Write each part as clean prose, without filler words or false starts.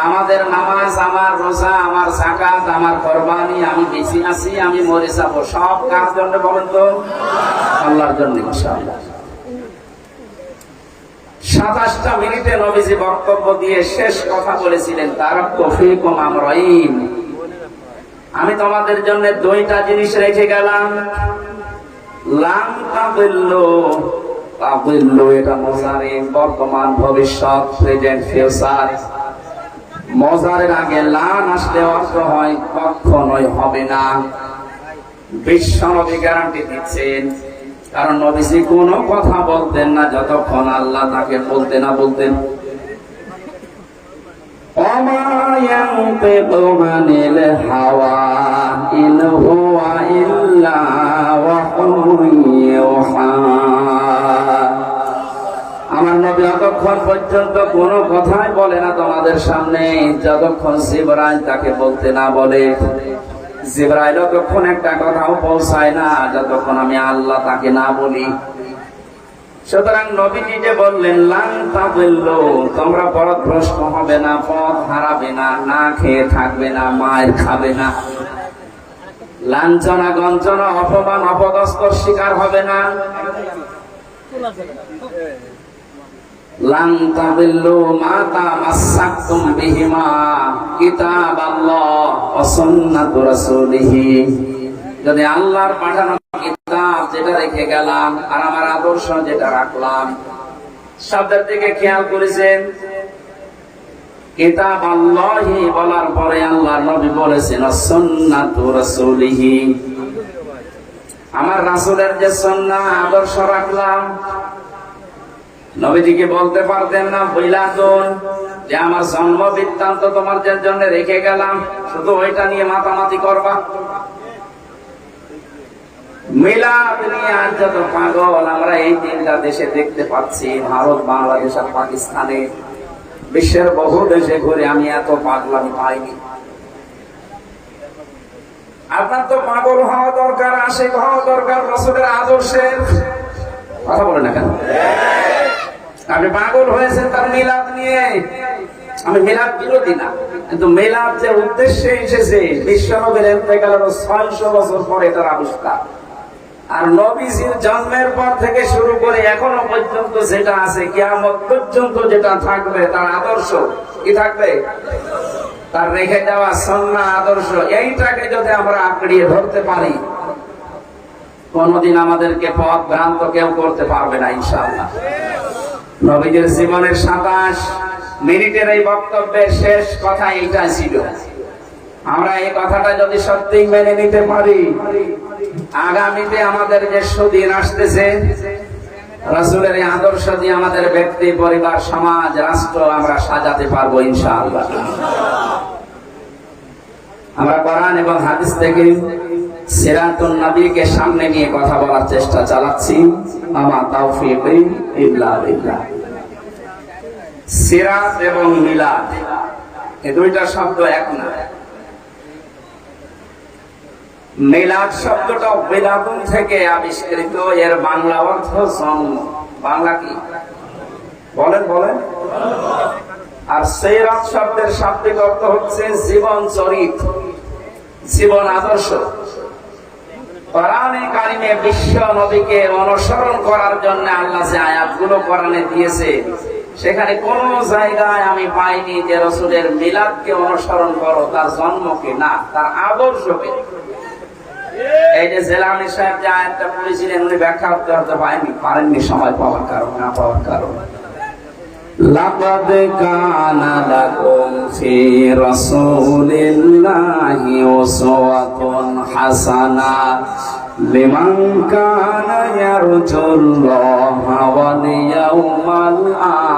আমাদের নামাজ, আমার রোজা, আমার যাকাত, আমার কুরবানি, আমি বেঁচে আছি, আমি মরে যাব, সব কার জন্য বলেন তো? আল্লাহর জন্য ইনশাআল্লাহ। 27টা মিনিটে নবীজি বক্তব্য দিয়ে শেষ কথা বলেছিলেন, তারাক্তু ফীকুম আমরাইন, আমি তোমাদের জন্য দুইটা জিনিস রেখে গেলাম। লান তাদিল্লু, তাদিল্লু এটা মুজারি, বর্তমান, ভবিষ্যৎ, প্রেজেন্ট, ফিউচার। মুজারের আগে লান আসলে অর্থ হয় কখনোই হবে না। বিশ্বনবী গ্যারান্টি দিচ্ছেন, কারণ নবীজি কোনো কথা বলতেন না যতক্ষণ আল্লাহ তাকে বলতে না বলতেন। ওমা ইয়ানতিকু আনিল হাওয়া ইন হুয়া ইল্লা ওয়াহয়ুন ইউহা। আমার নবী যতক্ষণ পর্যন্ত কোনো কথাই বলে না তোমাদের সামনে, যতক্ষণ জিবরাইল তাকে বলতে না বলে। জিবরাইল ততক্ষণ একটা কথাও পৌঁছায় না যতক্ষণ আমি আল্লাহ তাকে না বলি। সুতরাং নবীজি যে বললেন লান তাদিল্লু, তোমরা পথভ্রষ্ট হবে না, পথ হারাবে না, না খেয়ে থাকবে না, মায়ের খাবে না, লাঞ্ছনা গঞ্জনা অপমান অপদস্থর শিকার হবে না। লান তাদিল্লু মা তামাসসাকতুম বিহিমা কিতাবাল্লাহ ওয়া সুন্নাতু রাসূলিহি, যদি আল্লাহর পাঠানো কিতাব যেটা রেখে গেলাম আর আমার আদর্শ যেটা রাখলাম, শব্দের দিকে খেয়াল করেছেন। কিতাব আল্লাহি বলার পরে আল্লাহর নবী বলেছেন সুন্নাতু রাসূলিহি, আমার রাসূলের যে সুন্নাহ আদর্শ রাখলাম। নবীজিকে বলতে পারতেন না বইলাতুন যে আমার জন্ম বৃত্তান্ত তোমার জন্য রেখে গেলাম, শুধু ওইটা নিয়ে মাতামাতি করবা। মিলাদ নিয়ে আজ যত পাগল আমরা এই তিনটা দেশে দেখতে পাচ্ছি, ভারত, বাংলাদেশ আর পাকিস্তানে, বিশ্বের বহু দেশে ঘুরে আমি এত পাগলামি পাইনি। আপনার তো পাগল হওয়া দরকার, আশিক হওয়া দরকার রাসূলের আদর্শের। কথা বলে না কেন? আপনি পাগল হয়েছেন তার মিলাদ নিয়ে। আমি মিলাদ বিরোধী না, কিন্তু মিলাদ যে উদ্দেশ্যে এসেছে, বিশ্বনবীর ইন্তেকালের 600 বছর পরে এটার আবিষ্কার, আর নবীজির জন্মের পর থেকে শুরু করে এখনো পর্যন্ত যেটা আছে, কিয়ামত পর্যন্ত যেটা থাকবে, তার আদর্শ কি থাকবে? তার রেখে দেওয়া সুন্নাহ আদর্শ। এইটাকে যদি আমরা আঁকড়িয়ে ধরতে পারি, কোনদিন আমাদেরকে পথ ভ্রান্ত কেউ করতে পারবে না ইনশাআল্লাহ। নবীজির জীবনের 27 মিনিটের এই বক্তব্যের শেষ কথা এইটা ছিল। আমরা এই কথাটা যদি সত্যিই মেনে নিতে পারি, আগামীতে আমাদের যে সুদিন আসতেছে, রাসূলের এই আদর্শ দিয়ে আমাদের ব্যক্তি, পরিবার, সমাজ, রাষ্ট্র আমরা সাজাতে পারবো ইনশাআল্লাহ। আমরা কোরআন এবং হাদিস থেকে সিরাতুন নবীকে সামনে নিয়ে কথা বলার চেষ্টা চালাচ্ছি। আমা তাওফীকি ইল্লা বিল্লাহ। সিরাত এবং মিলাদ এই দুইটা শব্দ এক না। মিলাদ শব্দটা মিলাদুন থেকে আবিষ্কৃত, এর বাংলা অর্থ জন্ম। বাংলা কি বলেন বলেন? আর সিরাত শব্দের শাব্দিক অর্থ হচ্ছে জীবন চরিত্র, জীবন আদর্শ। কোরআনে কারিমে বিশ্ব নবীকে অনুসরণ করার জন্য আল্লাহ যে আয়াতগুলো কোরআনে দিয়েছে, সেখানে কোন জায়গায় আমি পাইনি যে রাসূলের মিলাদকে অনুসরণ করো, তার জন্মকে না, তার আদর্শকে। এই যে জেলানী সাহেব যে আয়াতটা পড়েছিলেন, উনি ব্যাখ্যা করতে পারেননি সময় পাওয়ার কারণে, না পাওয়ার কারণে। লাকাদ কানা লাকুম ফি রাসূলিল্লাহি উসওয়াতুন হাসানাহ লিমান কানা ইয়ারজুল্লাহা ওয়াল ইয়াউমাল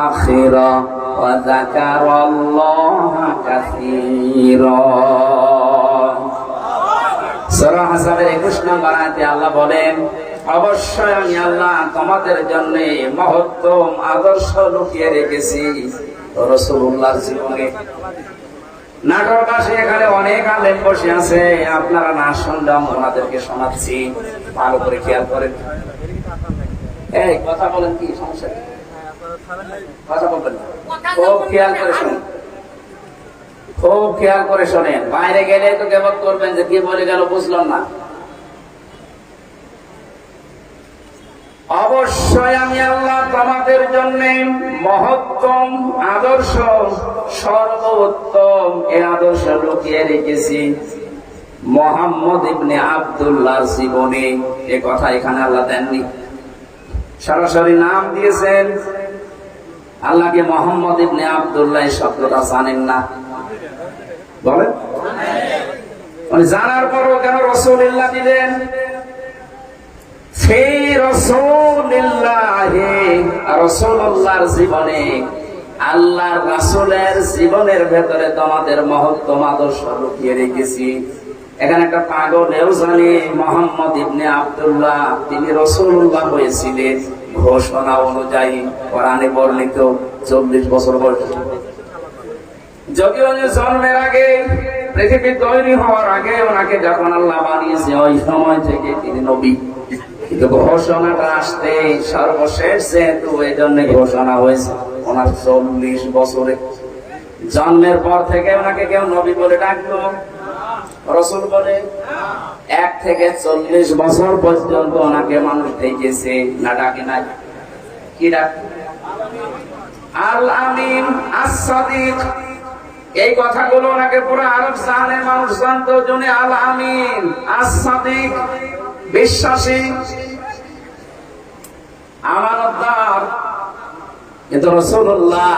আখিরা ওয়া যাকারাল্লাহা কাসীরা। সূরা হাসাবের 21 নম্বর আয়াতে আল্লাহ বলেন, অবশ্যই আমি আল্লাহ তোমাদের জন্য মহত্তম আদর্শ লুকিয়ে রেখেছি রাসূলুল্লাহর জীবনে। নাটোরবাসী এখানে অনেক আলেম বসে আছে, আপনারা না শুনলে আমি ওনাদেরকে শোনাচ্ছি, ভালো করে খেয়াল করেন। এই কথা বলেন, কি সমস্যা? কথা বলবেন, খুব খেয়াল করে শুনুন। খুব খেয়াল করে শোনেন, বাইরে গেলে তো গীবত করবেন যে কি বলে গেল বুঝলাম না। অবশ্যই আমি আল্লাহ তোমাদের জন্য মহত্তম আদর্শ, সর্বোত্তম এই আদর্শ লুকিয়ে রেখেছি মুহাম্মদ ইবনে আব্দুল্লাহর জীবনে। এ কথা এখানে আল্লাহ দেননি, সরাসরি নাম দিয়েছেন। আল্লাহকে মুহাম্মদ ইবনে আব্দুল্লাহ শব্দটা জানেন না, বলেন? জানার পরও কেন রাসূলুল্লাহ দিলেন? সেই রাসূলুল্লাহর জীবনে, আল্লাহর রাসূলের জীবনের ভেতরে তোমাদের মহত্তম আদর্শ লুকিয়ে রেখেছি। এখানে একটা পাগলেও জানে মুহাম্মদ ইবনে আব্দুল্লাহ তিনি রাসূলুল্লাহ হয়েছিলেন ঘোষণা অনুযায়ী, কোরআনে বর্ণিত 40 বছর বয়স। যদিও জন্মের আগে, পৃথিবী তৈরি হওয়ার আগে ওনাকে যখন আল্লাহ বানিয়েছে ওই সময় থেকে তিনি নবী, কিন্তু ঘোষণাটা আসতে সর্বশেষ যেহেতু এই জন্য ঘোষণা হয়েছে ওনার 40 বছরে। জন্মের পর থেকে ওনাকে কেউ নবী বলে ডাকলো, রাসূল বলে? 1 থেকে 40 বছর পর্যন্ত ওনাকে মানুষ দেখেছে, না ডাকে নাই? কি ডাক? আল আমিন, আস-সাদিক। এই কথাগুলো ওনাকে পুরো আরব জাহানের মানুষ জানতো। জন্য আল আমিন, আস-সাদিক, বিশ্বাসী, আমানতদার। কিন্তু রাসূলুল্লাহ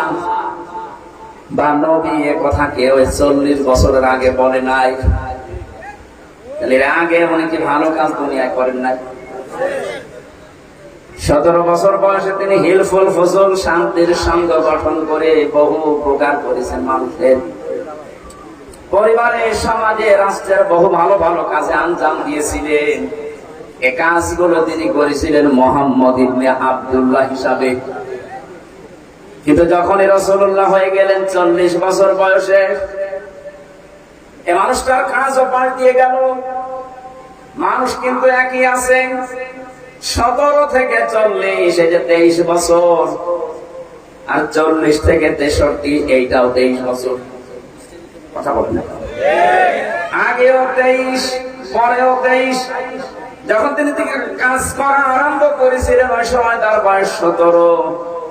বা নবী এ কথা কেউ 40 বছরের আগে বলে নাই। এর আগে উনি কি ভালো কাজ দুনিয়ায় করেন নাই? 17 বছর বয়সে তিনি হিলফুল ফুজুল, শান্তির সংঘ গঠন করে বহু উপকার করেছেন মানুষের। পরিবারে, সমাজে, রাষ্ট্রের বহু ভালো ভালো কাজে আঞ্জাম দিয়েছিলেন। এই কাজগুলো তিনি করেছিলেন মুহাম্মদ ইবনে আব্দুল্লাহ হিসাবে। কিন্তু যখন রাসূলুল্লাহ হয়ে গেলেন 40 বছর বয়সে, এই মানুষটার কাজও পাল্টিয়ে গেল। মানুষ কিন্তু একই আছে, 17 থেকে 40, এই যে 23 বছর, আর 40 থেকে 63, এইটাও 23 বছর। কথা বলেন না? আগেও 23, পরেও 23। যখন তিনি কাজ করা আরম্ভ করেছিলেন ওই সময় তার বয়স 17।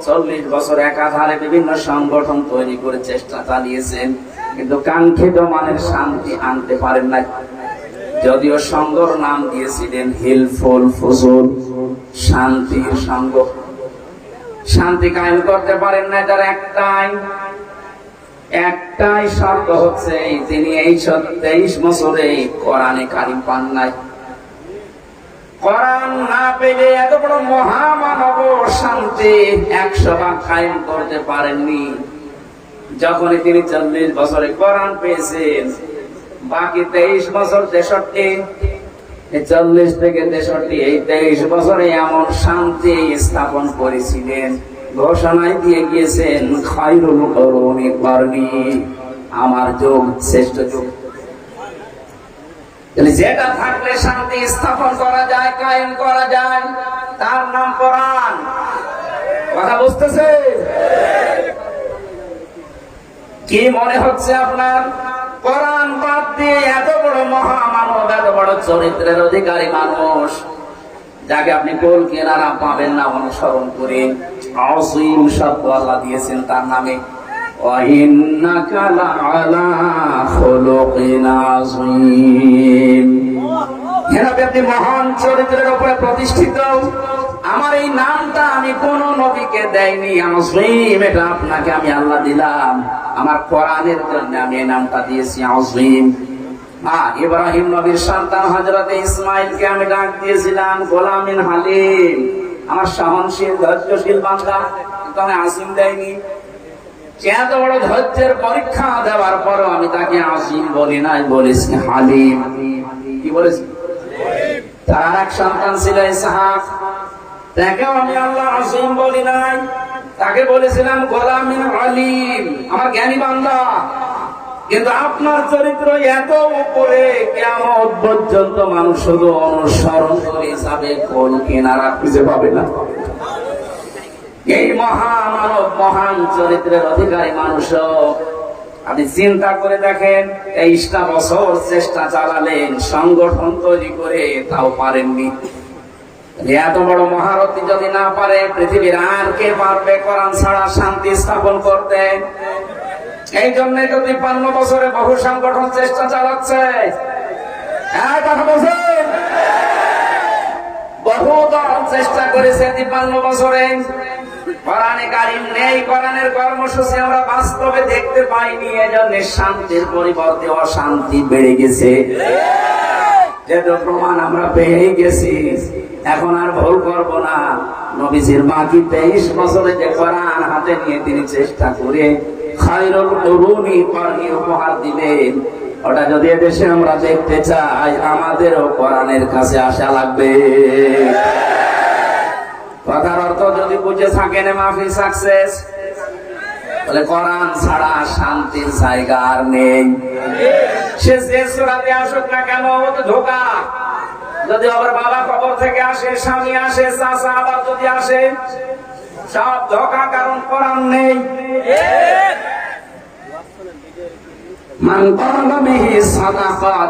40 বছর একাধারে বিভিন্ন সংগঠন তৈরি করে চেষ্টা চালিয়েছেন, কিন্তু কাঙ্ক্ষিত মানের শান্তি আনতে পারেন নাই। যদিও সংঘর নাম দিয়েছিলেন হিলফুল ফুজুল, শান্তির সংঘ। শান্তি কায়েম করতে পারেন নাই। তার একটাই শর্ত হচ্ছে তিনি এই 23 বছরে কোরআনে কারিম পান নাই। কোরআন না পেলে এত বড় মহামানব শান্তি 100 ভাগ কায়েম করতে পারেননি। যখনই তিনি 40 বছরে কোরআন পেয়েছেন, বাকি 23 বছর 63, 40 থেকে 63, এই 23 বছরে এমন শান্তি স্থাপন করেছিলেন, ঘোষণায় দিয়ে গিয়েছেন খায়রুল কুরুনি কারনি, আমার যুগ শ্রেষ্ঠ যুগ। যেটা থাকলে শান্তি স্থাপন করা যায়, কায়েম করা যায়, তার নাম কোরআন। কথা বুঝতেছে? কি মনে হচ্ছে আপনার? কোরআন বাদ দিয়ে এত বড় মহামানব, এত বড় চরিত্রের অধিকারী মানুষ, যাকে আপনি কোল কেনারা পাবেন না অনুসরণ করে, আযীম শব্দ আল্লাহ দিয়েছেন তার নামে। ওয়া ইন্নাকা লাআলা খুলুকিন আযীম। আপনি মহান চরিত্রের উপরে প্রতিষ্ঠিত। আমার এই নামটা আমি কোন নবীকে দেয়নি, আযীম, এটা আপনাকে আমি আল্লাহ দিলাম। আমার কোরআনের জন্য আমি এই নামটা দিয়েছি আযীম। ইব্রাহিম নবীর সন্তান হযরত ইসমাঈলকে আমি ডাক দিয়েছিলাম গোলামিন হালিম, আমার সহনশীল ধৈর্যশীল বান্দা, কিন্তু আমি আযীম দেয়নি। এত বড় ধৈর্যের পরীক্ষা দেওয়ার পরও আমি তাকে আযীম বলি নাই, বলেছি হালিম। কি বলেছি? তার এক সন্তান ছিল ইসহাক, তাকেও আমি আল্লাহ আযীম বলি নাই, তাকে বলেছিলাম গোলামিন হালিম, আমার জ্ঞানী বান্দা। কিন্তু আপনার চরিত্র এত উপরে, কিয়ামত পর্যন্ত মানুষ শুধু অনুসরণ করে যাবে, কোন কিনারা খুঁজে পাবে না। এই মহামানব, মহান চরিত্রের অধিকারী মানুষ আপনি চিন্তা করে দেখেন, 23টা বছর চেষ্টা চালালেন সংগঠন তৈরি করে, তাও পারেননি। এত বড় মহারথী যদি না পারে, পৃথিবীর আর কে পারবে কোরআন ছাড়া শান্তি স্থাপন করতে? এই জন্য তো 53 বছরে বহু সংগঠন চেষ্টা চালাচ্ছে। কথা বলছেন, বহু দল চেষ্টা করেছে 53 বছরে। কোরআনে কারীম নেই, কোরআনের কর্মসূচি আমরা বাস্তবে দেখতে পাইনি। এজন্য শান্তির পরিবর্তে অশান্তি বেড়ে গেছে। যেহেতু প্রমাণ আমরা পেয়ে গেছি, এখন আর ভুল করব না। নবীজির বাকি 23 বছরে যে কোরআন হাতে নিয়ে তিনি চেষ্টা করে খায়রুল কুরুনি কোরআন উপহার দিলেন, ওটা যদি এদেশে আমরা দেখতে চাই, আমাদেরও কোরআনের কাছে আসা লাগবে। কথার অর্থ যদি বুঝে থাকেন মাহফিল সাকসেস, তাহলে কোরআন ছাড়া শান্তির জায়গা আর নেই। সে যে সূরাতে আসুক না কেন, ও তো ধোঁকা। যদি আবার বাবা কবর থেকে আসে, স্বামী আসে, চাচা আবার যদি আসে, সব ধোঁকা, কারণ কোরআন নেই।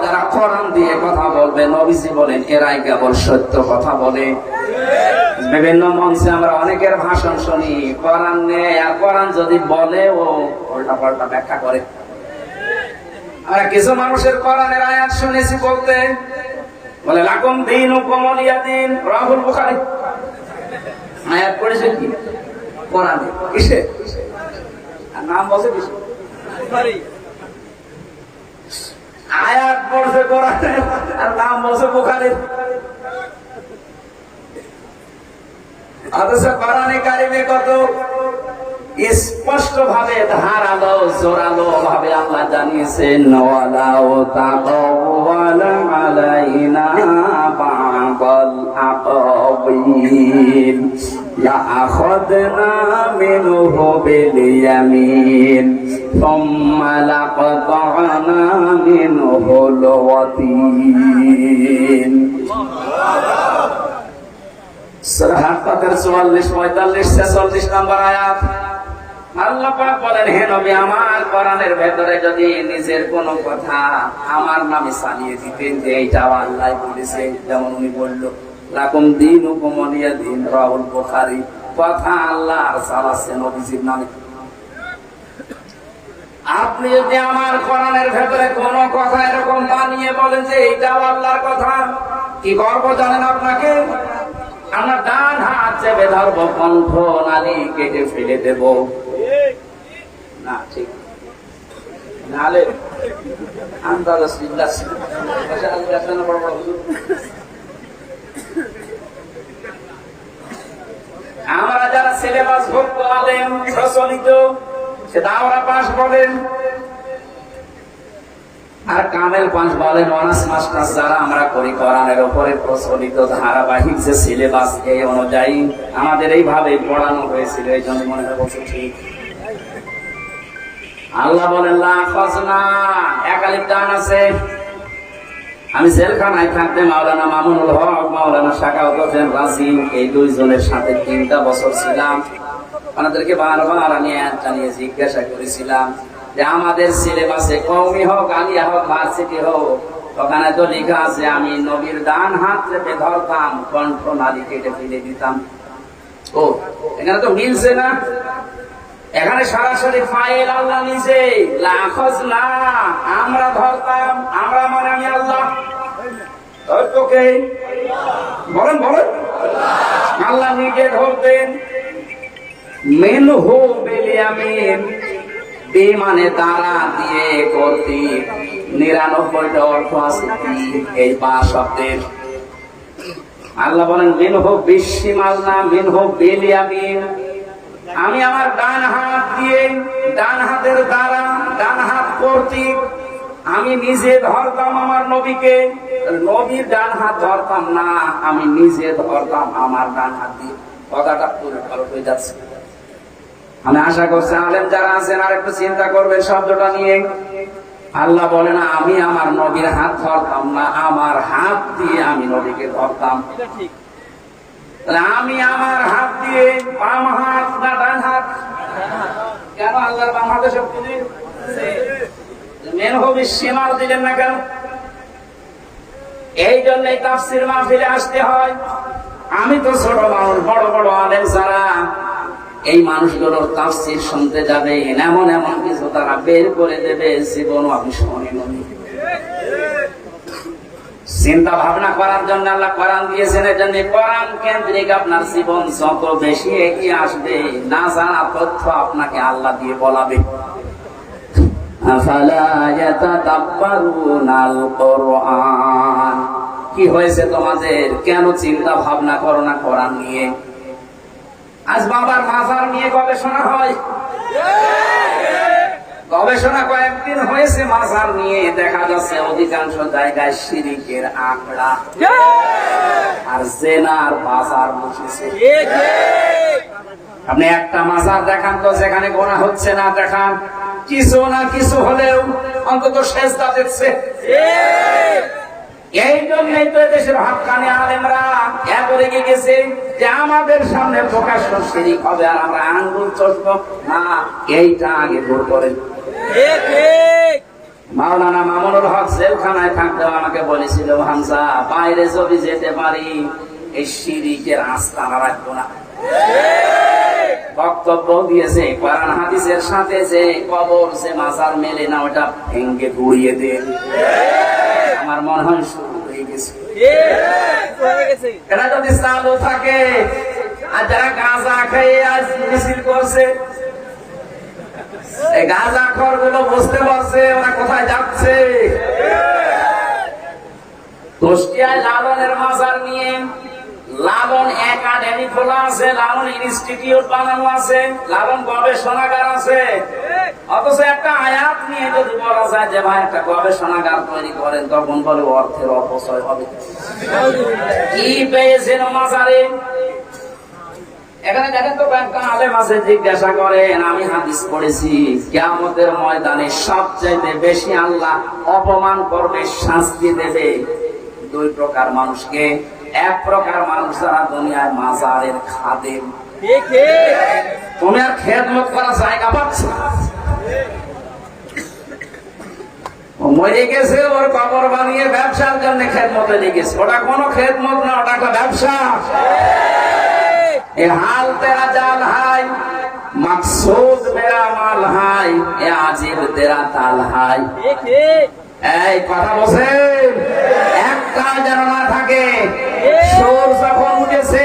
যারা কোরআন দিয়ে কথা বলবে, নবীজি বলেন এরাই কেবল সত্য কথা বলে। বিভিন্ন মঞ্চে আমরা অনেকের ভাষণ শুনি, কোরআন নেই, আর কোরআন যদি বলে ও উল্টা পাল্টা ব্যাখ্যা করে। আমরা কিছু মানুষের কোরআনের আয়াত শুনেছি বলতে, বলে লাকুম দীনুকুম ওয়ালিয়া দীন, রাহুল বুখারী। আয়াত পড়েছে কি কোরআনে, কিসে? আর নাম বলছে কিসে? বুখারী। আয়াত পড়ছে কোরআনে, আর নাম বলছে বুখারী। অথচ কোরআনে কারিমে কত স্পষ্ট ভাবে, ধারালো জোরালো ভাবে আল্লাহ জানিয়েছেন, ওয়ালাউ তাকাওয়ালা আলাইনা বা'দাল আকাবিল লাআখাযনা মিনহু বিল ইয়ামিন সুম্মা লাকাতা'না মিনহুল ওয়াতিন। সূরা হাক্কাতের 44, 45, 46 নম্বর আয়াত। আল্লাহ পাক বলেন, হে নবী, আমার কোরআনের ভেতরে যদি নিজের কোন কথা আমার নামে চালিয়ে দিতেন, যে এইটাও আল্লাহ বলেছে, যেমন উনি বলল লাকুম দীনুকুম ওয়ালিয়া দীন, রাহুল বুখারী, কথা আল্লাহ আর চালাচ্ছে নবীজির নামে। আপনি যদি আমার কোরআনের ভেতরে কোন কথা এরকম বানিয়ে বলেন যে এইটাও আল্লাহর কথা, কি গর্ব জানেন আপনাকে? আমরা ডান হাত চেপে ধরবো, কণ্ঠ নালী কেটে ফেলে দেব না, ঠিক নালে আমরা যারা সিলেবাস ভুক্ত আলেম প্রচলিত, সে দাওরা পাস বলেন আর কামেল পাস বলেন, অনার্স মাস্টার্স যারা আমরা করি, কোরআনের উপরে প্রচলিত ধারাবাহিক যে সিলেবাস, এই অনুযায়ী আমাদের এইভাবে পড়ানো হয়েছিল। এই জন্য মনে হয় বলছে ঠিক। আল্লাহ বলেন লাখাযনা, একালিফ টান আছে। আমি জেলখানায় থাকতে মাওলানা মামুনুল হক, মাওলানা শাকাওয়াত হোসেন রাজিম, এই দুইজনের সাথে 3টা বছর ছিলাম। ওনাদেরকে বারবার আমি জানিয়ে জিজ্ঞাসা করেছিলাম যে আমাদের সিলেবাসে কওমি হোক, আলিয়া হোক, ভার্সিটি হোক, ওখানে তো লেখা আছে আমি নবীর ডান হাত চেপে ধরতাম, কণ্ঠ নালী কেটে ফেলে দিতাম। ও এখানে তো মিলছে না। এখানে সরাসরি ফাইল আল্লাহ নিজে, লাখাযনা, আমরা ধরতাম, আমরা মানে আমি আল্লাহ। ওকে বলেন বলেন, আল্লাহ নিজে ধরতেন। মিনহু বিল ইয়ামিন, মানে দ্বারা দিয়ে করতে, 99টা অর্থ আছে এই বা শব্দের। আল্লাহ বলেন মিনহু বিশিমাল না, মিনহু বিল ইয়ামিন, আমি আমার ডান হাত দিয়ে, ডান হাতের দ্বারা, ডান হাত কর্তৃক আমি নিজে ধরতাম আমার নবীকে। নবীর ডান হাত ধরতাম না, আমি নিজে ধরতাম আমার ডান হাত দিয়ে। কথাটা পুরো ভালো হয়ে যাচ্ছে। আমি আশা করছি আলেম যারা আছেন আর একটু চিন্তা করবেন শব্দটা নিয়ে। আল্লাহ বলে না আমি আমার নবীর হাত ধরতাম না, আমার হাত দিয়ে আমি নবীকে ধরতাম। আমি আমার হাত দিয়ে, বাম হাত না ডান হাত? কেন আল্লাহর বাম হাতে সব কিছু মেনহবিস সীমার দিলেন না কেন? এই জন্যই তাফসীর মাহফিলে আসতে হয়। আমি তো ছোট মানুষ, বড় বড় আলেম যারা এই মানুষগুলোর তাফসীর শুনতে যাবে, এমন এমন কিছু তারা বের করে দেবে জীবনও আপনি শোনেননি। চিন্তা ভাবনা করার জন্য আল্লাহ কোরআন দিয়েছেন। এর জন্য কোরআন কেন্দ্রিক আপনার জীবন যত বেশি এগিয়ে আসবে, না জানা তথ্য আপনাকে আল্লাহ দিয়ে বলাবে। আফালা ইয়াতাদাব্বারুনাল কোরআন, কি হয়েছে তোমাদের? কেন চিন্তা ভাবনা করো না কোরআন নিয়ে? আজ বাবার মাজার নিয়ে গবেষণা হয়, গবেষণা কয়েকদিন হয়েছে মাজার নিয়ে, দেখা যাচ্ছে অধিকাংশ জায়গায় শিরকের আঁকড়া আর জেনার বাজার বসেছে। আপনি একটা মাজার দেখান তো যেখানে গোনা হচ্ছে না, দেখান কিছু না কিছু হলেও অন্তত সেজদা দিচ্ছে। এই জন্যই তো দেশের হক্কানি আলেমরা এত রেগে গেছে যে আমাদের সামনে প্রকাশ্য শিরিক হবে আর আমরা আঙ্গুল চষবো না, এইটা আগে দূর করেন। মাওলানা মামুনুল হক জেলখানায় থাকতেও আমাকে বলেছিল, হামজা বাইরে যদি যেতে পারি এই শিরিকের আস্তানা রাখবো না। বক্তব্য দিয়েছে কোরআন হাদিসের সাথে যে কবর যে মাজার মেলে না ওটা ভেঙ্গে গুড়িয়ে দেন। আমার মনে হয় শুরু হয়ে গেছে। এটা যদি চালু থাকে আর যারা গাঁজা খেয়ে আজ মিছিল করছে, এই গাঁজা খর গুলো বুঝতে পারছে ওরা কোথায় যাচ্ছে। কুষ্টিয়ায় লালনের মাজার নিয়ে লালন একাডেমি খোলা আছে, লালন ইনস্টিটিউট বানানো আছে, লালন গবেষণাগার আছে। অথচ একটা আয়াত নিয়ে যদি বলা যায় যে ভাই একটা গবেষণাগার তৈরি করেন, তখন বলে অর্থের অপচয় হবে। কি পেয়েছেন মাজারে? এখানে দেখেন তো কয়েকটা আলেম আছে, জিজ্ঞাসা করেন আমি হাদিস পড়েছি কিয়ামতের ময়দানে সবচাইতে বেশি আল্লাহ অপমান করবে, শাস্তি দেবে দুই প্রকার মানুষকে। এক প্রকার মানুষ যারা দুনিয়ায় মাজারের খাদেম, তুমি আর খেদমত করার জায়গা পাচ্ছ না, মরে গেছে ওর কবর বানিয়ে ব্যবসার জন্য খেদমতে লেগেছে। ওটা কোনো খেদমত না, ওটা একটা ব্যবসা। এ হাল তেরা জাল হাই, মাকসুদ মেরা মাল হাই, এ আজিব তেরা তাল হাই। এই কথা বলছেন, একটা যেন না থাকে। সুর যখন উঠেছে,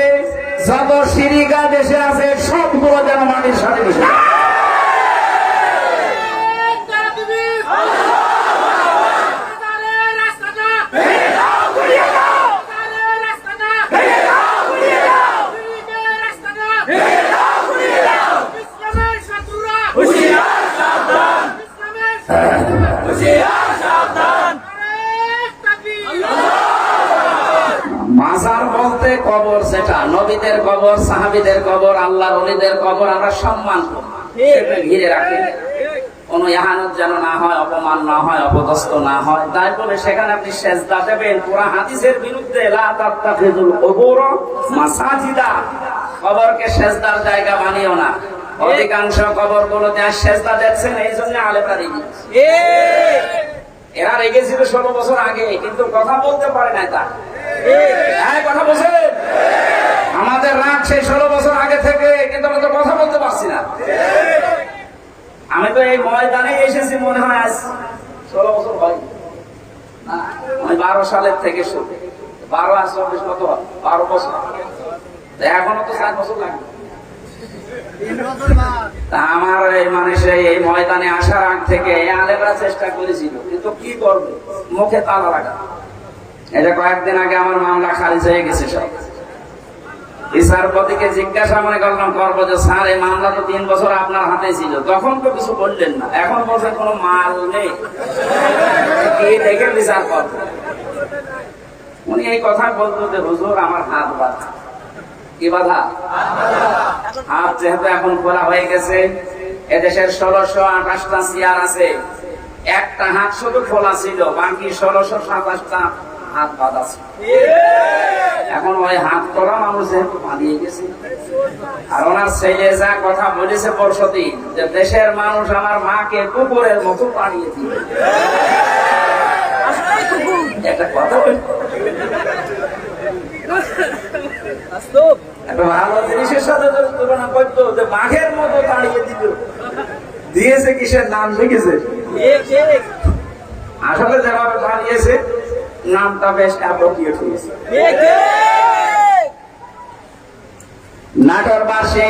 যত শিরিকা দেশে আছে সবগুলো যেন মাটির সাথে মিশে। মাজার বলতে কবর, যেটা নবীদের কবর, সাহাবীদের কবর, আল্লাহর ওলিদের কবর আমরা সম্মান ঘিরে রাখি, কোন ইহানত যেন না হয়, অপমান না হয়, অপদস্থ না হয়। তাই বলে সেখানে আপনি সেজদা দেবেন, পুরা হাদিসের বিরুদ্ধে। লা তাত্তাখিযুল কুবুর মাসাজিদা, কবরকে সেজদার জায়গা বানিও না। অধিকাংশ কবর গুলোতে সেজদা দেখছেন, এই জন্য আলেমরা রেগে গেছে। এরা রেগেছিল 16 বছর আগে, কিন্তু কথা বলতে পারে না। তা কথা বলছেন, আমাদের রাগ সেই 16 বছর আগে থেকে, কিন্তু আমরা তো কথা বলতে পারছি না। আমি তো এই ময়দানে এসেছি মনে হয় আজ 16 বছর হয় না, 12 সালের থেকে শুরু। 12 আর 24 কত? 12 বছর। এখনো তো 7 বছর লাগবে। আমার মানে সেই এই ময়দানে আসার আগ থেকে আলেমরা চেষ্টা করেছিল, কিন্তু কি করবে, মুখে তালা লাগা। এটা কয়েকদিন আগে আমার মামলা খারিজ হয়ে গেছে সব। বিচারপতিকে জিজ্ঞাসা মনে করবো যে স্যার এই মামলা তো 3 বছর আপনার হাতে ছিল, তখন তো কিছু বললেন না, এখন বলছেন কোনো মাল নেই, কি দেখে বিচার করবো। উনি এই কথা বলতো যে হুজুর আমার হাত বাঁধা। কি বাধা? হাত যেহেতু এখন খোলা হয়ে গেছে, এদেশের 1628টা চেয়ার আছে, একটা হাত শুধু খোলা ছিল, বাকি 1627টা হাত বাঁধা আছে। এখন ওই হাত করা মানুষ যেহেতু বাঁধিয়ে গেছে, আর ওনার ছেলে যা কথা বলেছে পরশুদিন যে দেশের মানুষ আমার মাকে কুকুরের মতো পাড়িয়ে দিবে, একটা কথা একটা ভালো জিনিসের সাথে তুলনা করতো যে বাঘের মতো দাঁড়িয়ে দিল, দিয়েছে কিসের নাম লিখেছে, আসলে যেভাবে বানিয়েছে নামটা বেশ অ্যাপ্রোপ্রিয়েট হয়েছে। নাটোরবাসী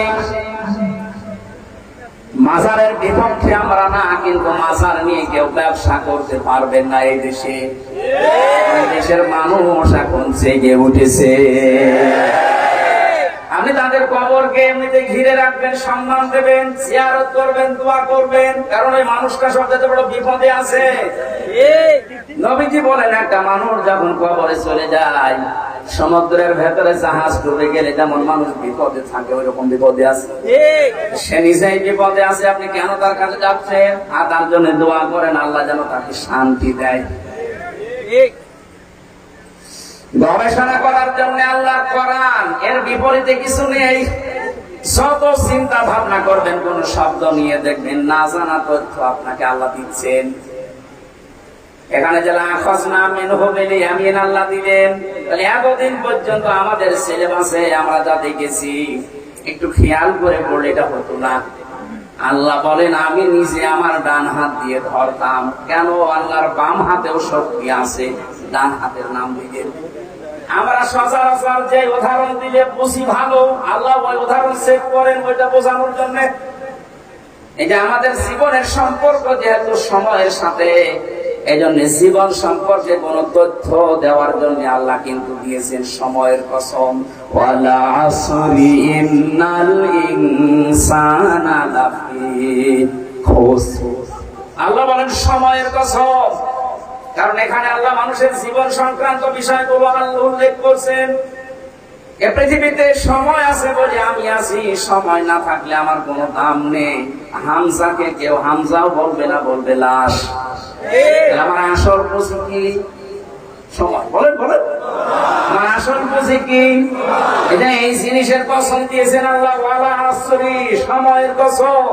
মাজারের বিপক্ষে আমরা না, কিন্তু মাজার নিয়ে কেউ ব্যবসা করতে পারবেন না এই দেশে। দেশের মানুষ এখন জেগে উঠেছে। আপনি তাদের কবরকে এমনিতে ঘিরে রাখবেন, সম্মান দেবেন, জিয়ারত করবেন, দোয়া করবেন, কারণ ওই মানুষটা সবচেয়ে বড় বিপদে আছে। নবীজি বলেন একটা মানুষ যখন কবরে চলে যায়, সমুদ্রের ভেতরে জাহাজ ডুবে গেলে যেমন মানুষ বিপদে থাকে, ওই রকম বিপদে আছে। সে নিজেই বিপদে আছে, আপনি কেন তার কাছে যাচ্ছেন? আর তার জন্য দোয়া করেন, আল্লাহ যেন তাকে শান্তি দেয়। গবেষণা করার জন্য আল্লাহর কোরআন, এর বিপরীতে কিছু নেই। যত চিন্তা ভাবনা করবেন কোন শব্দ নিয়ে, দেখবেন না জানা তথ্য আপনাকে আল্লাহ দিচ্ছেন। এখানে যে লাখাজনা মিনহু বিল-ইয়ামিন আল্লাহ দিলেন, তাহলে এতদিন পর্যন্ত আমাদের সিলেবাসে আমরা যা দেখেছি একটু খেয়াল করে পড়লে এটা হতো না। আল্লাহ বলেন আমি নিজে আমার ডান হাত দিয়ে ধরতাম। কেন? আল্লাহর বাম হাতেও শক্তি আছে, ডান হাতের নাম দিলেন। আমরা সচরাচর যে উদাহরণ দিলে বুঝি ভালো, আল্লাহ ওই উদাহরণ সেট করেন ওইটা বোঝানোর জন্য। এটা আমাদের জীবনের সম্পর্ক যেহেতু সময়ের সাথে, এই জন্য জীবন সম্পর্কে কোন তথ্য দেওয়ার জন্য আল্লাহ কিন্তু দিয়েছেন সময়ের কসম। ওয়ালা আসরি ইন্নাল ইনসানা লাফি খুসর। আল্লাহ বলেন সময়ের কসম, কারণ এখানে আল্লাহ মানুষের জীবন সংক্রান্ত বিষয়গুলো আল্লাহ উল্লেখ করছেন। এ পৃথিবীতে সময় আছে বলে আমি আছি, সময় না থাকলে আমার কোনো দাম নেই। হামজাকে কেউ হামজাও বলবে না, বলবে লাশ। আমার আসল পুঁজি কি? সময়। বলেন বলেন, আমার আসল পুঁজি কি? এটা এই জিনিসের কসম দিয়েছেন আল্লাহ, ওয়ালা আসরি, সময়ের কসম।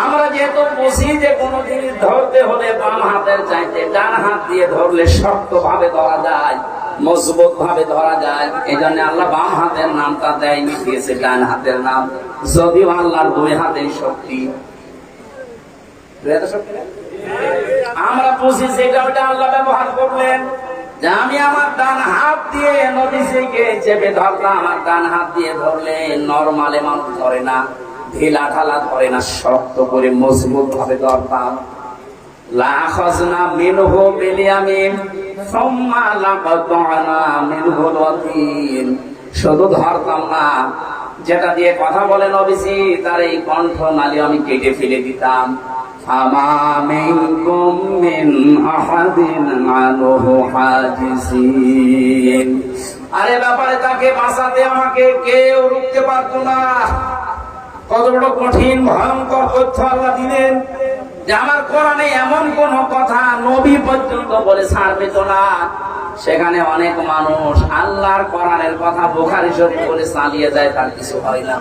আমরা যেহেতু বুঝি যে কোন জিনিস ধরতে হলে বাম হাতের চাইতে ডান হাত দিয়ে ধরলে শক্ত ভাবে ধরা যায়, মজবুত ভাবে ধরা যায়, এই জন্য আল্লাহ বাম হাতের নামটা দেয়নি, দিয়েছে ডান হাতের নাম। যদিও আল্লাহর দুই হাতের শক্তি, আমরা বুঝি যেটা ওটা আল্লাহ ব্যবহার করলেন। যে আমি আমার ডান হাত দিয়ে নদীকে চেপে ধরলাম, আমার ডান হাত দিয়ে ধরলে নরমালে মানুষ ধরে না, ঢিলা ঢালা ধরে না, শক্ত করে মজবুত ভাবে ধরতাম। লাখাজনা মিনহু বিল-ইয়ামিন সুম্মা লাকাতানা মিনহুল ওয়াতিন। শুধু ধরতাম না, যেটা দিয়ে কথা বলে নবীজি তার এই কণ্ঠ নালী আমি কেটে ফেলে দিতাম। ফামা মিনকুম মিন আহাদিন আনহু হাজিসিন। আরে ব্যাপারে তাকে বাঁচাতে আমাকে কেউ রুখতে পারতো না। কত বড় কঠিন ভয়ঙ্কর তথ্য আল্লাহ দিলেন যে আমার কোরআনে এমন কোন কথা নবী পর্যন্ত বলে ছাড় পেত না। সেখানে অনেক মানুষ আল্লাহর কোরআনের কথা বুখারী শরীফ বলে চালিয়ে যায়, তার কিছু হয় না।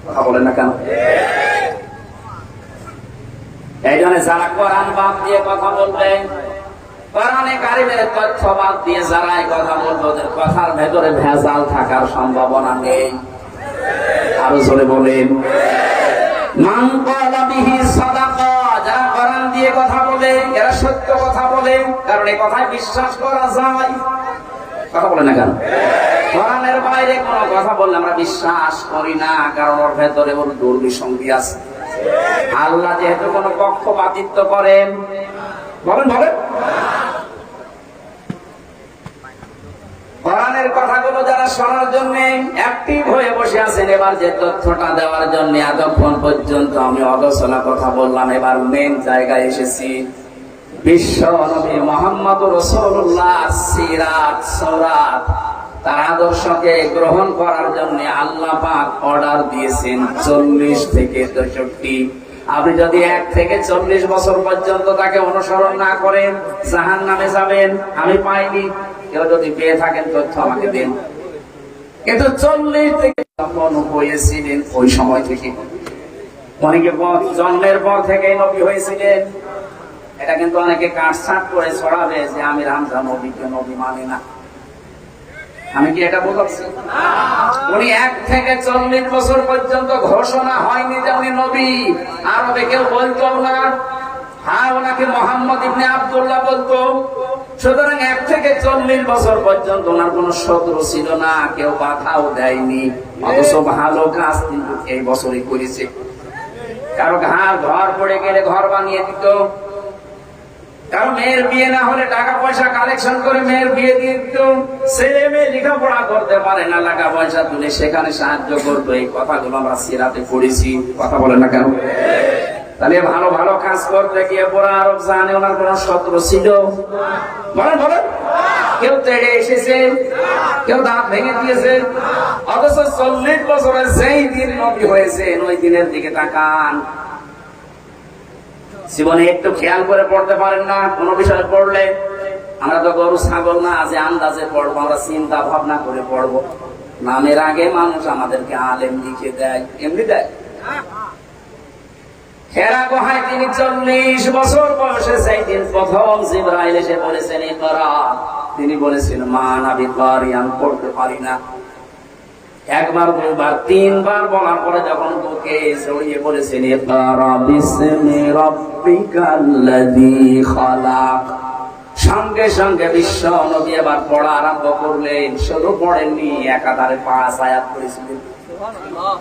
কথা বলেন না কেন? এই জন্য যারা কোরআন বাদ দিয়ে কথা বলবে, কোরআনে কারিমের তথ্য বাদ দিয়ে যারা কথা বলবে, ওদের কথার ভেতরে ভেজাল থাকার সম্ভাবনা নেই। আরো জোরে বলেন, মান ক্বালা বিহি সাদাকা। যারা কোরআন দিয়ে কথা বলে এরা সত্য কথা বলে, কারণ এই কথায় বিশ্বাস করা যায়। কথা বলে না কেন? কোরআনের বাইরে কোন কথা বললে আমরা বিশ্বাস করি না, কারণ ওর ভেতরে ওর দুর্বিসংগতি আছে। আল্লাহ যেহেতু কোন পক্ষপাতিত্ব করেন, বলেন বলেন, কোরআনের কথাগুলো যারা শোনার জন্য অ্যাক্টিভ হয়ে বসে আছেন, এবার যে তথ্যটা দেওয়ার জন্য এতক্ষণ পর্যন্ত আমি অগোছলা কথা বললাম, এবার মেন জায়গায় এসেছি। বিশ্ব নবী মুহাম্মদ রাসূলুল্লাহ সিরাত সওরাত তার আদর্শকে গ্রহণ করার জন্য আল্লাহ পাক অর্ডার দিয়েছেন 40 থেকে 63। আপনি যদি 1 থেকে 40 বছর পর্যন্ত তাকে অনুসরণ না করেন জাহান্নামে যাবেন। আমি পাইনি, কেউ যদি পেয়ে থাকেন তথ্য আমাকে দিন। কিন্তু 40 থেকে 90 হয়েছিলেন ওই সময় থেকে, অনেকে জন্মের পর থেকেই নবী হয়েছিলেন। এটা কিন্তু অনেকে কাটছাট করে ছড়াবে যে আমি রামজা নবীকে নবী মানে না। আমি কি এটা বলছি? উনি 1 থেকে 40 বছর পর্যন্ত ঘোষণা হয়নি যে উনি নবী। আরবে কেউ বলতো না, হ্যাঁ ওনাকে মোহাম্মদ ইবনে আব্দুল্লাহ বলতো। সুতরাং 1 থেকে 40 বছর পর্যন্ত ওনার কোন শত্রু ছিল না, কেউ বাধাও দেয়নি। অথচ ভালো কাজ কিন্তু এই বছরই করেছে। কারো ঘর পড়ে গেলে ঘর বানিয়ে দিত, কারো মেয়ের বিয়ে না হলে টাকা পয়সা কালেকশন করে মেয়ের বিয়ে দিয়ে দিত, ছেলে মেয়ে লেখাপড়া করতে পারে না টাকা পয়সা তুলে সেখানে সাহায্য করতো। এই কথাগুলো আমরা সিরাতে পড়েছি, কথা বলে না কেন? তাহলে ভালো ভালো কাজ করতে গিয়ে পুরো আরব জানে ওনার কোন শত্রু ছিল? বলেন বলেন। কেউ তেড়ে এসেছে, কেউ দাঁত ভেঙে দিয়েছে। অথচ 40 বছরের যেই দিন নবী হয়েছেন ওই দিনের দিকে তাকান। জীবনে একটু খেয়াল করে পড়তে পারেন না কোন বিষয়ে পড়লে? আমরা তো গরু ছাগল না যে আন্দাজে পড়বো, আমরা চিন্তা ভাবনা করে পড়বো। নামের আগে মানুষ আমাদেরকে আলেম লিখে দেয়, এমনি দেয়। হেরা গুহায় তিনি 40 বছর বয়সে সেই দিন প্রথম জিবরাইল এসে বলেছেন ইকরা। তিনি বলেছেন মা নাবি কারি, আমি পড়তে পারি না। 1 বার 2 বার 3 বার বলার পরে যখন বুকে জড়িয়ে বলেছেন ইকরা বিসমি রাব্বিকাল্লাযী খালাক, সঙ্গে সঙ্গে বিশ্ব নবী এবার পড়া আরম্ভ করলেন। শুধু পড়েননি, একাধারে 5 আয়াত পড়েছিলেন। সুবহানাল্লাহ।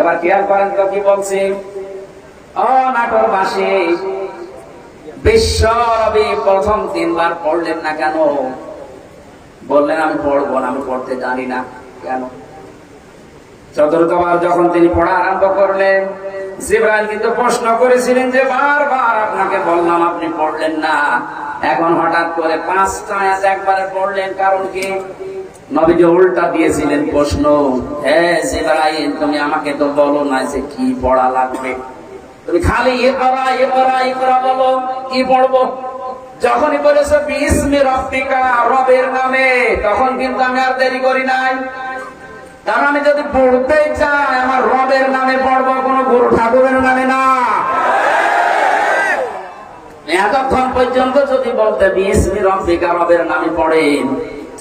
এবার খেয়াল করেন তো কি বলছি। নাটোরবাসী বিশ্ব নবী প্রথম 3 বার পড়লেন না কেন? বললেন আমি পড়বো না, আমি পড়তে জানি না। কেন? চতুর্থবার যখন তিনি পড়া আরম্ভ করলেন, জিবরাইল কিন্তু প্রশ্ন করেছিলেন যে বারবার আপনাকে বললাম আপনি পড়লেন না, এখন হঠাৎ করে 5টা আয়াত একবারে পড়লেন, কারণ কি? নবীজি উল্টা দিয়েছিলেন প্রশ্ন, হ্যাঁ জিবরাইল তুমি আমাকে তো বলো না যে কি পড়া লাগবে, তুমি খালি ইকরা ইকরা ইকরা বলো, কি পড়বো? যখনই বলেছে বিসমি রাব্বিকা, রবের নামে, তখন কিন্তু আমি আর দেরি করি নাই। কারণ আমি যদি পড়তে চাই আমার রবের নামে পড়বো, কোন গুরু ঠাকুরের নামে না। এতক্ষণ পর্যন্ত যদি বলতে বিসমি রাব্বিকা, রবের নামে পড়েন,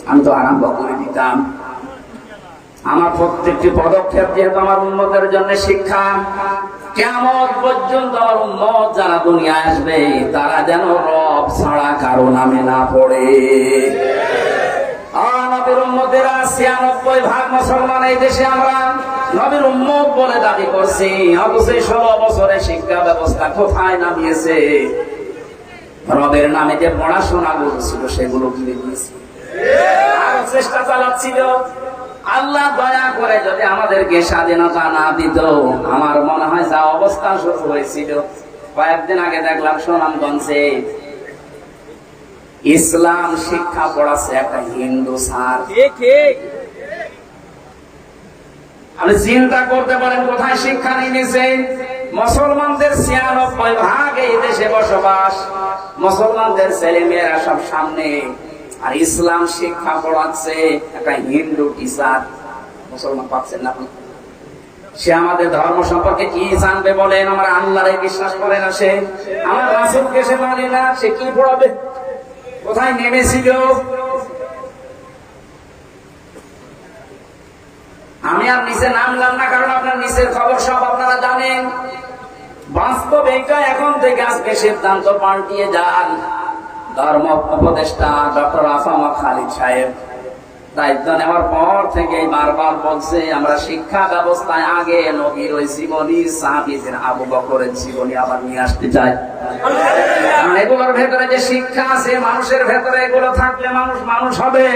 আমি তো আরম্ভ করে দিতাম। আমার প্রত্যেকটি পদক্ষেপ যেহেতু আমার উম্মতের জন্য শিক্ষা, কিয়ামত পর্যন্ত আমার উম্মত যারা দুনিয়ায় আসবে তারা যেন রব ছাড়া কারো নামে না পড়ে। নবীর উম্মতেরা 96% মুসলমান এই দেশে আমরা নবীর উম্মত বলে দাবি করছি, অথচ 16 বছরের শিক্ষা ব্যবস্থা কোথায় নামিয়েছে? রবের নামে যে পড়াশোনা ছিল সেগুলো কিনে দিয়েছে, আরো চেষ্টা চালাচ্ছিল। আল্লাহ দয়া করে যদি আমাদেরকে স্বাধীনতা না দিত, আমার মনে হয় যা অবস্থা শুরু হয়েছিল। কয়েকদিন আগে দেখলাম সুনামগঞ্জে ইসলাম শিক্ষা পড়াচ্ছে একটা হিন্দু স্যার। আপনি চিন্তা করতে পারেন কোথায় শিক্ষা নিয়েছে? মুসলমানদের 96% এই দেশে বসবাস, মুসলমানদের ছেলে মেয়েরা সব সামনে, আর ইসলাম শিক্ষা পড়াচ্ছে একটা হিন্দু টিচার। মুসলমান পাচ্ছেন না? সে আমাদের ধর্ম সম্পর্কে কি জানবে বলেন? আমার আল্লাহরে বিশ্বাস করে না সে, আমার রাসূলকে সে মানে না, সে কি পড়াবে? কোথায় নেমেছিল? আমি আর নিচে নামলাম না, কারণ আপনার নিচের খবর সব আপনারা জানেন। বাস্তব এইটা, এখন থেকে আজকে সিদ্ধান্ত পাল্টিয়ে যান। ধর্ম উপদেষ্টা ডক্টর আসামা খালিদ সাহেব দায়িত্ব নেওয়ার পর থেকে বারবার বলছে আমরা শিক্ষা ব্যবস্থায় আগে নবীর ওই জীবনী, সাহাবীদের আবু বকরের জীবনী আবার নিয়ে আসতে চাই। এগুলোর ভেতরে যে শিক্ষা আছে, মানুষের ভেতরে এগুলো থাকলে মানুষ মানুষ হবে।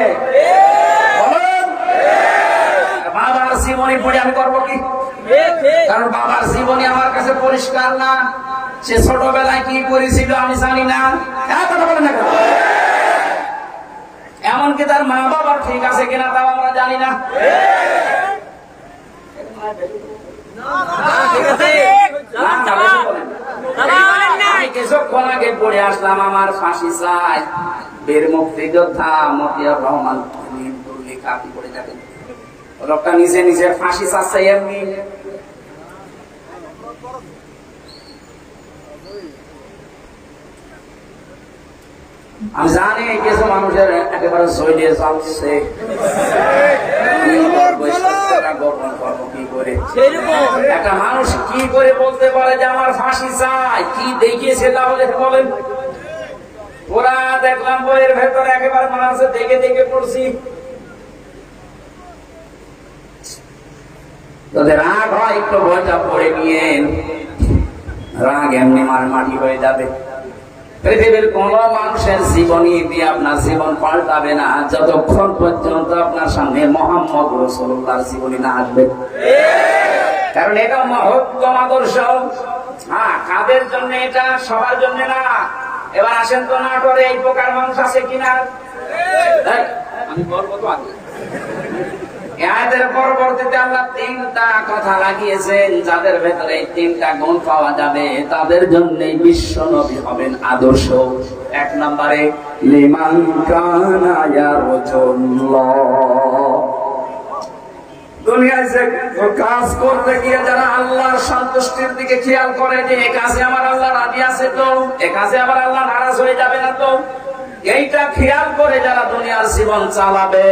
বাবার জীবনী পড়ে আমি করবো কি? কারণ বাবার জীবনী আমার কাছে পরিষ্কার না, সে ছোটবেলায় কি করেছিল আমি জানি না। কথা বলেন না, এমনকি তার মা বাবার ঠিক আছে কিনা তাও আমরা জানি না। আমি কিছুক্ষণ আগে পড়ে আসলাম আমার ফাঁসি চাই, বীর মুক্তিযোদ্ধা মতিয়ার রহমান আপনি পড়ে যাবেন। লোকটা নিজে নিজের ফাঁসি চাচ্ছে এমনি। আমি জানি কিছু মানুষের একেবারে শৈলে চালছে একটা মানুষ কি করে বলতে পারে যে আমার ফাঁসি চাই? কি দেখিয়েছে তাহলে বলেন? ওরা দেখলাম বইয়ের ভেতরে একেবারে মনে হচ্ছে দেখে দেখে পড়ছি। যদি রাগ হয় একটু বইটা পড়ে নিয়ে, রাগ এমনি মাটি হয়ে যাবে। পৃথিবীর কোন মানুষের জীবনী দিয়ে আপনার জীবন পাল্টাবে না যতক্ষণ পর্যন্ত আপনার সামনে মুহাম্মদ রাসূলুল্লাহর জীবনী না আসবে। কারণ এটা মহত্তম আদর্শ। হ্যাঁ, কাদের জন্য এটা? সবার জন্য না। এবার আসেন তো নাটোরে এই প্রকার মানুষ আছে কিনা? আমি বলবো তো আগে। এদের পরবর্তীতে আল্লাহ তিনটা কথা লাগিয়েছেন, যাদের ভেতরে এই তিনটা গুণ পাওয়া যাবে তাদের জন্যই বিশ্ব নবী হবেন আদর্শ। এক নম্বরে লিমান কানা ইয়ারজুল্লাহ, দুনিয়ায় যে কাজ করতে গিয়ে যারা আল্লাহর সন্তুষ্টির দিকে খেয়াল করে যে এ কাজে আমার আল্লাহ রাজি আছে তো, এ কাজে আমার আল্লাহ নারাজ হয়ে যাবে না তো, এইটা খেয়াল করে যারা দুনিয়ার জীবন চালাবে,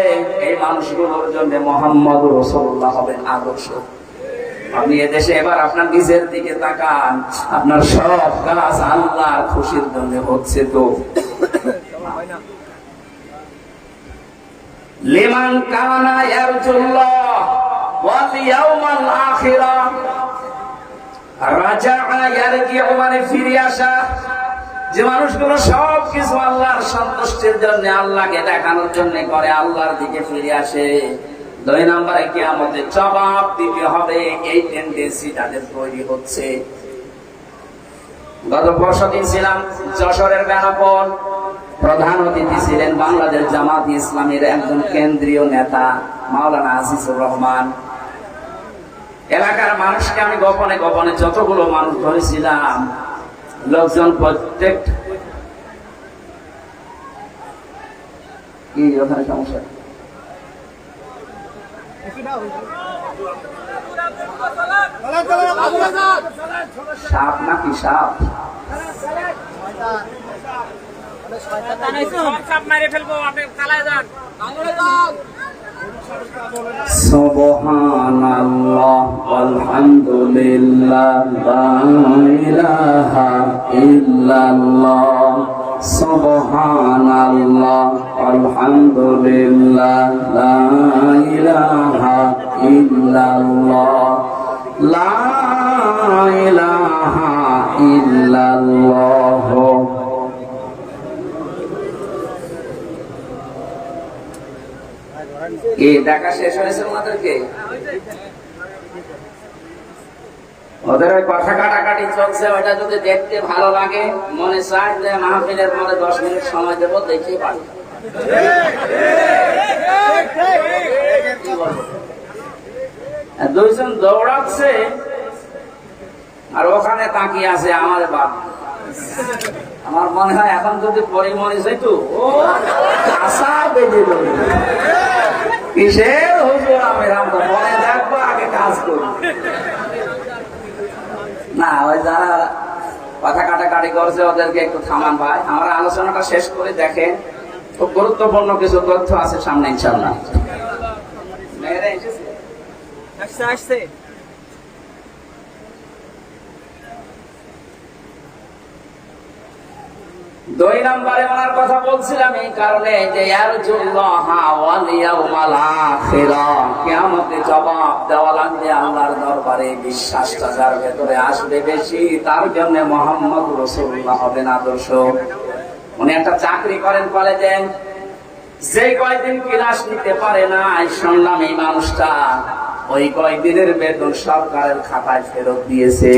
এই মানুষগুলোর জন্য মুহাম্মদ রাসূলুল্লাহ হবেন আদর্শ। আপনি এদেশে এবার আপনার নিজের দিকে তাকান, আপনার সব কাজ আল্লাহর খুশির জন্য হচ্ছে তো? লিমান কানা ইয়ারজুল্লাহ ওয়াল ইয়াউমাল আখিরা, রাজা'a ইয়ারজি'ু মানে ফিরে আসা। যে মানুষগুলো সব কিছু আল্লাহর সন্তুষ্টির জন্য, আল্লাহকে দেখানোর জন্য করে, আল্লাহর দিকে ফিরে আসে, দুই নম্বরে কিয়ামতে জবাব দিতে হবে, এই টেন্ডেন্সি তাদের তৈরি হচ্ছে। গত বর্ষদিন ছিলাম যশোরের বেনাপোল, প্রধান অতিথি ছিলেন বাংলাদেশ জামাত ইসলামীর একজন কেন্দ্রীয় নেতা মাওলানা আজিজুর রহমান। এলাকার মানুষকে আমি গোপনে গোপনে যতগুলো মানুষ ধরেছিলাম, লোকজন প্রত্যেক কি ওখানে সমস্যা, সাপ নাকি সাপ? সুবহানাল্লাহ আলহামদুলিল্লাহ লা ইলাহা ইল্লাল্লাহ, সুবহানাল্লাহ আলহামদুলিল্লাহ লা ইলাহা ইল্লাল্লাহ, লা ইলাহা ইল্লাল্লাহ। কি দেখা শেষ হয়েছে ওনাদেরকে? ওদের ওই কথা কাটাকাটি চলছে, ওইটা যদি দেখতে ভালো লাগে, মনে চায় যে মাহফিলের পরে 10 মিনিট সময় দেবো, দেখে পারি। দুইজন দৌড়াচ্ছে আর ওখানে তাকিয়ে আছে আমার বাপ। আমার মনে হয় এখন যদি পরিমণি যেত, ও কাঁচা বেজে দেবে, কিসের হুজুর আমি রামদা মনে দেখবো, আগে কাজ করবো না। ওই যারা কথা কাটাকাটি করছে ওদেরকে একটু থামান ভাই, আমরা আলোচনাটা শেষ করে দেখেন, খুব গুরুত্বপূর্ণ কিছু তথ্য আছে সামনে ইনশাআল্লাহ। আসছে দুই নম্বরে ওনার কথা বলছিলাম এই কারণে যে ইয়ারজুল্লাহ ওয়াল ইয়াউমাল আখিরা, কিয়ামতে জবাব দেওয়া লাগবে আল্লাহর দরবারে। বিশ্বাসটা যার ভেতরে আসবে বেশি, তার জন্য মুহাম্মদ রাসূলুল্লাহ হবেন আদর্শ। উনি একটা চাকরি করেন কলেজে, যে কয়দিন ক্লাস নিতে পারে না, শুনলাম এই মানুষটা ওই কয়দিনের বেতন সরকারের খাতায় ফেরত দিয়েছে।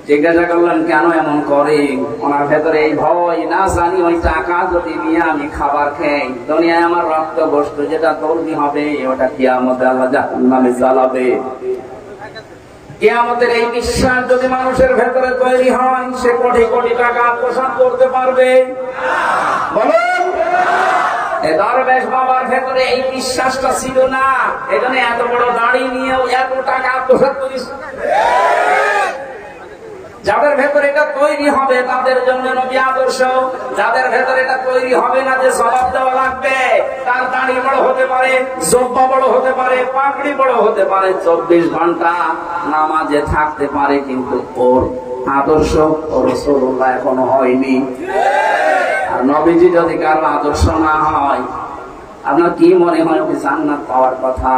জিজ্ঞাসা করলাম কেন এমন করে? ওনার ভেতরে এই ভয়, না জানি ওই টাকা যদি নিয়ে আমি খাবার খাই, দুনিয়ায় আমার রক্ত বস্তু যেটা তৈরি হবে, ওটা কিয়ামতে আল্লাহ জাহান্নামে জ্বালাবে। কিয়ামতের এই বিশ্বাস যদি মানুষের ভেতরে তৈরি হয়, সে কোটি কোটি টাকা আত্মসাৎ করতে পারবে? বলুন। এই দরবেশ বাবার ভেতরে এই বিশ্বাসটা ছিল না, এজন্য এত বড় দাড়ি নিয়েও এত টাকা আত্মসাৎ করিস। যাদের ভেতরে এটা তৈরি হবে তাদের জন্য নবী আদর্শ। যাদের ভেতরে এটা তৈরি হবে না যে জবাব দেওয়া লাগবে, তার দাড়ি বড় হতে পারে, জব্বা বড় হতে পারে, পাগড়ি বড় হতে পারে, 24 ঘন্টা নামাজে থাকতে পারে, কিন্তু ওর আদর্শ রাসূলুল্লাহ এখনো হয়নি। আর নবীজি যদি কারো আদর্শ না হয়, আপনার কি মনে হয় ওকে জান্নাত পাওয়ার কথা?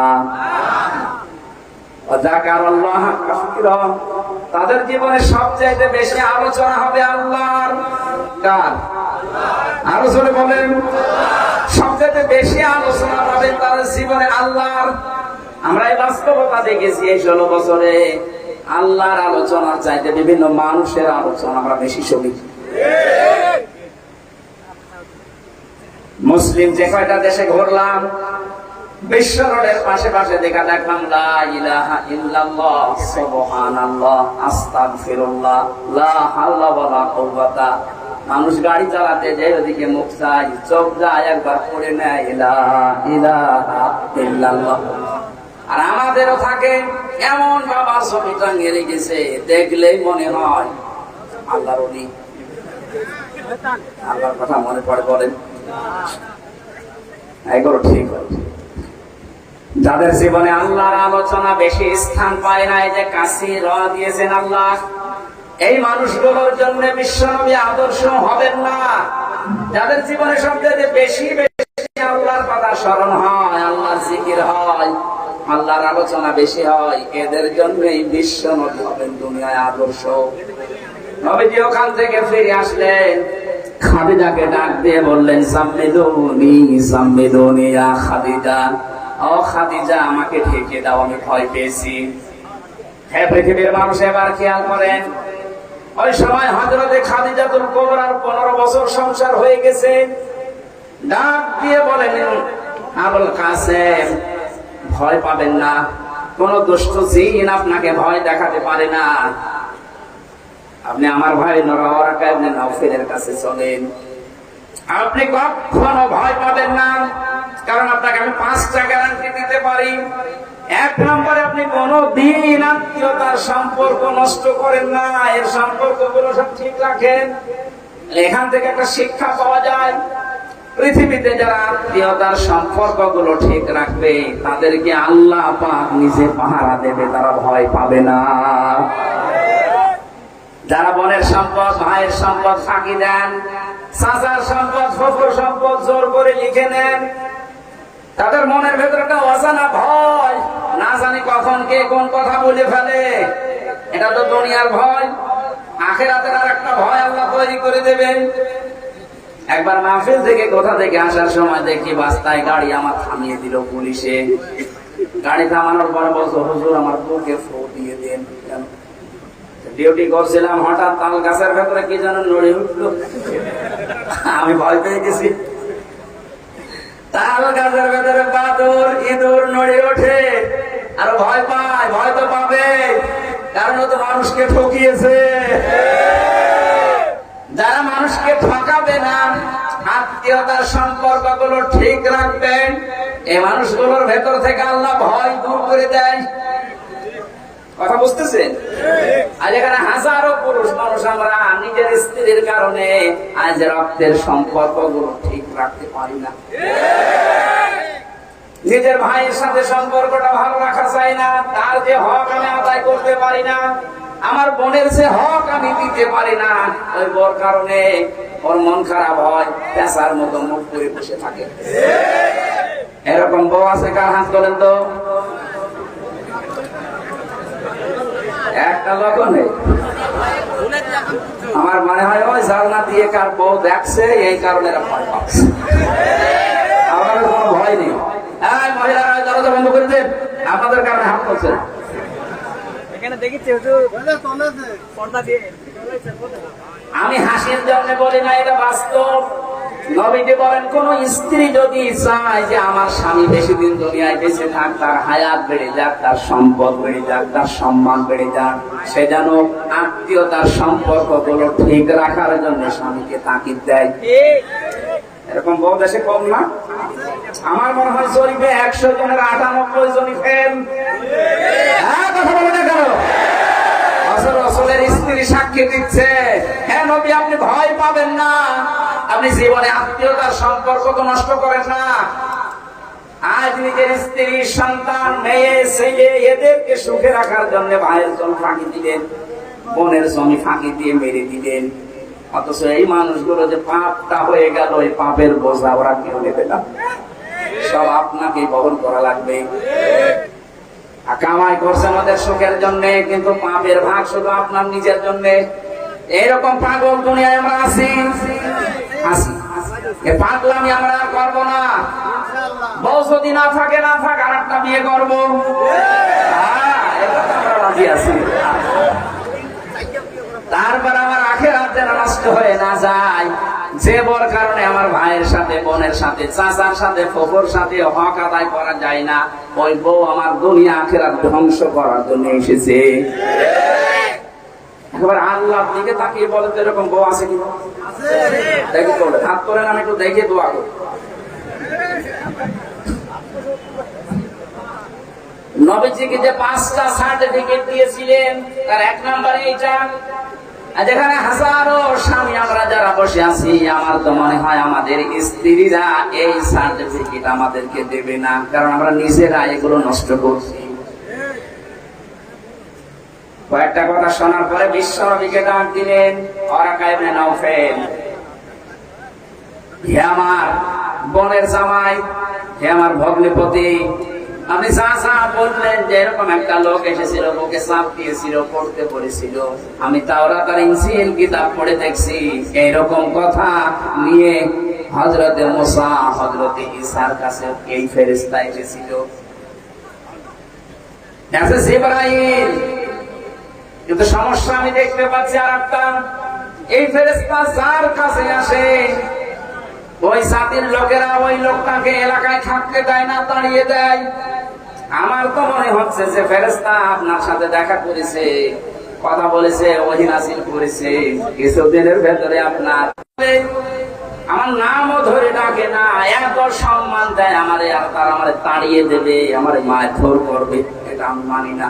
তাদের জীবনে সবচাইতে বেশি আলোচনা হবে আল্লাহর। কার? আরো জোরে বলেন। সবচাইতে বেশি আলোচনা হবে তাদের জীবনে আল্লাহর। আমরা এই বাস্তবতা দেখেছি এই 16 বছরে, আল্লাহর আলোচনার চাইতে বিভিন্ন মানুষের আলোচনা আমরা বেশি শুনি। মুসলিম যে কয়টা দেশে ঘুরলাম, বিশ্ব রোডের পাশে পাশে দেখলাম লা ইলাহা ইল্লাল্লাহ, সুবহানাল্লাহ, আস্তাগফিরুল্লাহ, লা হাওলা ওয়ালা কুওয়াতা। মানুষ গাড়ি চালাতে যায়, ওদিকে মুখ চাই, চোখ যায়, একবার পড়ে নেয় লা ইলাহা ইল্লাল্লাহ। আর আমাদেরও থাকে এমন বাবার ছবি টাঙিয়ে রেখেছে, দেখলেই মনে হয় আল্লাহর ওলি। আল্লাহর কথা মনে পড়ে, বলেন এগুলো ঠিক হয়। যাদের জীবনে আল্লাহর আলোচনা বেশি স্থান পায় না, এই যে কাশি র দিয়েছেন আল্লাহ, এই মানুষগুলোর জন্য বিশ্বনবী আদর্শ হবেন না। যাদের জীবনে সবচেয়ে বেশি বেশি আল্লাহর কথা স্মরণ হয়, আল্লাহর জিকির হয়, আল্লাহর আলোচনা বেশি হয়, এদের জন্যই বিশ্বনবী হবেন দুনিয়ায় আদর্শ। নবীজি ওখান থেকে ফিরে আসলেন, খাদিজাকে ডাক দিয়ে বললেন, সাম্মিলুনি সাম্মিলুনি ইয়া খাদিজা, ও খাদিজা আমাকে ঢেকে দাও, আমি ভয় পেয়েছি। হ্যাঁ পৃথিবীর মানুষ এবার খেয়াল করেন, ওই সময় হযরতে খাদিজাতুল কুবরার 15 বছর সংসার হয়ে গেছে। ডাক দিয়ে বলেন, আবুল কাসেম ভয় পাবেন না, কোন দুষ্ট জিন আপনাকে ভয় দেখাতে পারে না। আপনি আমার ভাই নরওয়ারাকা ইবনে নাওফেলের কাছে চলেন, আপনি কখনো ভয় পাবেন না, কারণ আপনাকে আমি 5টা গ্যারান্টি দিতে পারি। 1 নম্বরে আপনি কোনদিন আত্মীয়তার সম্পর্ক নষ্ট করেন না, এর সম্পর্কগুলো সব ঠিক রাখেন। এখান থেকে একটা শিক্ষা পাওয়া যায়, পৃথিবীতে যারা আত্মীয়তার সম্পর্কগুলো ঠিক রাখবে তাদেরকে আল্লাহ পাক নিজে পাহারা দেবে, তারা ভয় পাবে না। যারা বোনের সম্পদ, ভাইয়ের সম্পদ ফাঁকি দেন, চাচার সম্পদ, ফুফুর সম্পদ জোর করে লিখে নেন, তাদের মনের ভেতরে একটা অজানা ভয়, না জানি কখন কে কোন কথা বলে ফেলে। এটা তো দুনিয়ার ভয়, আখিরাতের আর একটা ভয় আল্লাহ তৈরি করে দেবেন। একবার মাহফিল থেকে কোথা থেকে আসার সময় দেখি রাস্তায় গাড়ি আমার থামিয়ে দিল পুলিশে। গাড়ি থামানোর পরে বলছো, হুজুর আমার বুকে ফু দিয়ে দেন। ডিউটি করছিলাম, হঠাৎ তাল গাছের ভেতরে কি যেন নড়ে উঠলো, আমি ভয় পেয়ে গেছি। তাল গাছের ভেতরে বাদুর ইঁদুর নড়ে ওঠে, আর ভয় পায়। ভয় তো পাবে, কারণ ও তো মানুষকে ঠকিয়েছে। যারা মানুষকে ঠকাবে না, আত্মীয়তার সম্পর্কগুলো ঠিক রাখবেন, এই মানুষগুলোর ভেতর থেকে আল্লাহ ভয় দূর করে দেয়। কথা বুঝতেছেন? আজ এখানে হাজারো পুরুষ মানুষ আমরা নিজের স্ত্রীর কারণে আজ রক্তের সম্পর্কগুলো ঠিক রাখতে পারি না। নিজের ভাইয়ের সাথে সম্পর্কটা ভালো রাখা চাই না, তার যে হক আমি আদায় করতে পারি না, আমার বোনের যে হক আমি দিতে পারি না, ওই বোর কারণে ওর মন খারাপ হয়, পেঁচার মতো মুখ করে বসে থাকে। এরকম বউ আছে কার? হাত তোলেন তো। একটা লোক নেই। আমার মনে হয় ওই জালনা দিয়ে কার বউ দেখছে, এই কারণে এরা ভয় পাচ্ছে। আমাদের কোনো ভয় নেই। মহিলারা দরজা বন্ধ করে দেন, আপনাদের কারণে হাত করছে। আমি হাসির জন্য বলি না, এটা বাস্তব। নবীজি বলেন, কোন স্ত্রী যদি চায় যে আমার স্বামী বেশি দিন দুনিয়ায় বেঁচে থাক, তার হায়াত বেড়ে যাক, তার সম্পদ বেড়ে যাক, তার সম্মান বেড়ে যাক, সে যেন আত্মীয়তার সম্পর্কগুলো ঠিক রাখার জন্য স্বামীকে তাকিদ দেয়। এরকম বহু দেশে কম না? আমার মনে হয় জরিপে 100 জনের 98 জনই ফেল। কথা বলে না কেন? রাসূলের স্ত্রী সাক্ষী দিচ্ছে, হ্যাঁ নবী, আপনি ভয় পাবেন না, আপনি জীবনে আত্মীয়তার সম্পর্ক তো নষ্ট করেন না। আজ নিজের স্ত্রী, সন্তান, মেয়ে, ছেলে এদেরকে সুখে রাখার জন্য ভাইয়ের জমি ফাঁকি দিলেন, বোনের জমি ফাঁকি দিয়ে মেরে দিলেন। অথচ এই মানুষগুলো যে পাপটা হয়ে গেল, এই পাপের বোঝা ওরা কেউ নেবে না, সব আপনাকে বহন করা লাগবে। কামাই করছে আমাদের সুখের জন্য, কিন্তু পাপের ভাগ শুধু আপনার নিজের জন্য। এইরকম পাগল দুনিয়ায় আমরা আছি। পাগলামি আমরা আর করবো না। বউ যদি না থাকে, না থাক, আর একটা বিয়ে করবো, আমরা রাজি আছি। তারপর আমার আখেরাত যেন নষ্ট হয়ে না যায়। যে বর কারণে আমার ভাইয়ের সাথে, বোনের সাথে, চাচার সাথে, ফুফুর সাথে হক আদায় করা যায় না, ওই বউ আমার দুনিয়া আখেরাত ধ্বংস করার জন্য এসেছে। একেবারে আল্লাহর দিকে তাকিয়ে বলে তো এরকম বউ আছে কি? দেখি তো, হাত করেন, আমি একটু দেখে দোয়া করি। নবীজিকে যে 5টা সার্টিফিকেট দিয়েছিলেন, তার 1 নম্বরে এইটা। যেখানে হাজারো স্বামী আমরা যারা বসে আছি, আমার তো মনে হয় আমাদের স্ত্রীরা এই সার্টিফিকেট আমাদেরকে দেবে না, কারণ আমরা নিজেরা এগুলো নষ্ট করছি। কয়েকটা কথা শোনার পরে বিশ্বনবীকে ডাক দিলেন, ওয়ারাকা ইবনে নাওফেল, হে আমার বোনের জামাই, হে আমার ভগ্নিপতি, আপনি যা যা বললেন যে এরকম একটা লোক এসেছিল, ওকে চাপ দিয়েছিল, পড়তে পড়েছিল, আমি তাওরাত আর ইনজিল কিতাব পড়ে দেখছি এইরকম কথা নিয়ে হযরতে মুসা, হযরতে ঈসার কাছে এই ফেরেশতা এসেছিল। আছে জিবরাইল, কিন্তু সমস্যা আমি দেখতে পাচ্ছি আরেকটা, এই ফেরেশতা যার কাছে আসে, ওই জাতির লোকেরা ওই লোকটাকে এলাকায় থাকতে দেয় না, তাড়িয়ে দেয়। আমার তো মনে হচ্ছে যে ফেরেশতা আপনার সাথে দেখা করেছে, কথা বলেছে, ওহী নাযিল করেছে, কিছুদিনের ভেতরে আপনার আমার নামও ধরে ডাকে না, এত সম্মান দেয় আমারে, আর তার আমারে তাড়িয়ে দেবে, আমারে মারধর করবে, এটা আমি মানি না।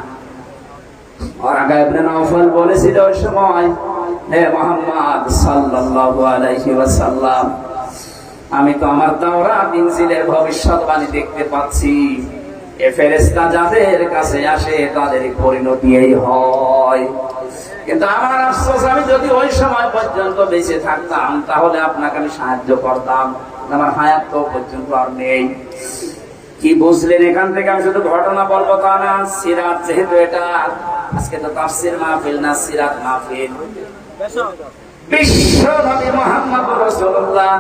ওয়ারাকা ইবনে নাওফল বলেছিল ওই সময়, হে মুহাম্মদ সাল্লাল্লাহু আলাইহি ওয়াসাল্লাম, আমি তো আমার তাওরাত ইনজিলের ভবিষ্যৎবাণী দেখতে পাচ্ছি, এ ফেরেশতা যাদের কাছে আসে তাদের পরিণতি এই হয়। কিন্তু আমার আফসোস, আমি যদি ওই সময় পর্যন্ত বেঁচে থাকতাম তাহলে আপনাকে আমি সাহায্য করতাম, আমার হায়াত তো পর্যন্ত আর নেই। কি বুঝলেন এখান থেকে? আমি শুধু ঘটনা বলবো তা না, সিরাত যেহেতু এটা, আজকে তো তাফসীর মাহফিল না, সিরাত মাহফিল। বিশ্ব নবী মুহাম্মদুর রাসূলুল্লাহ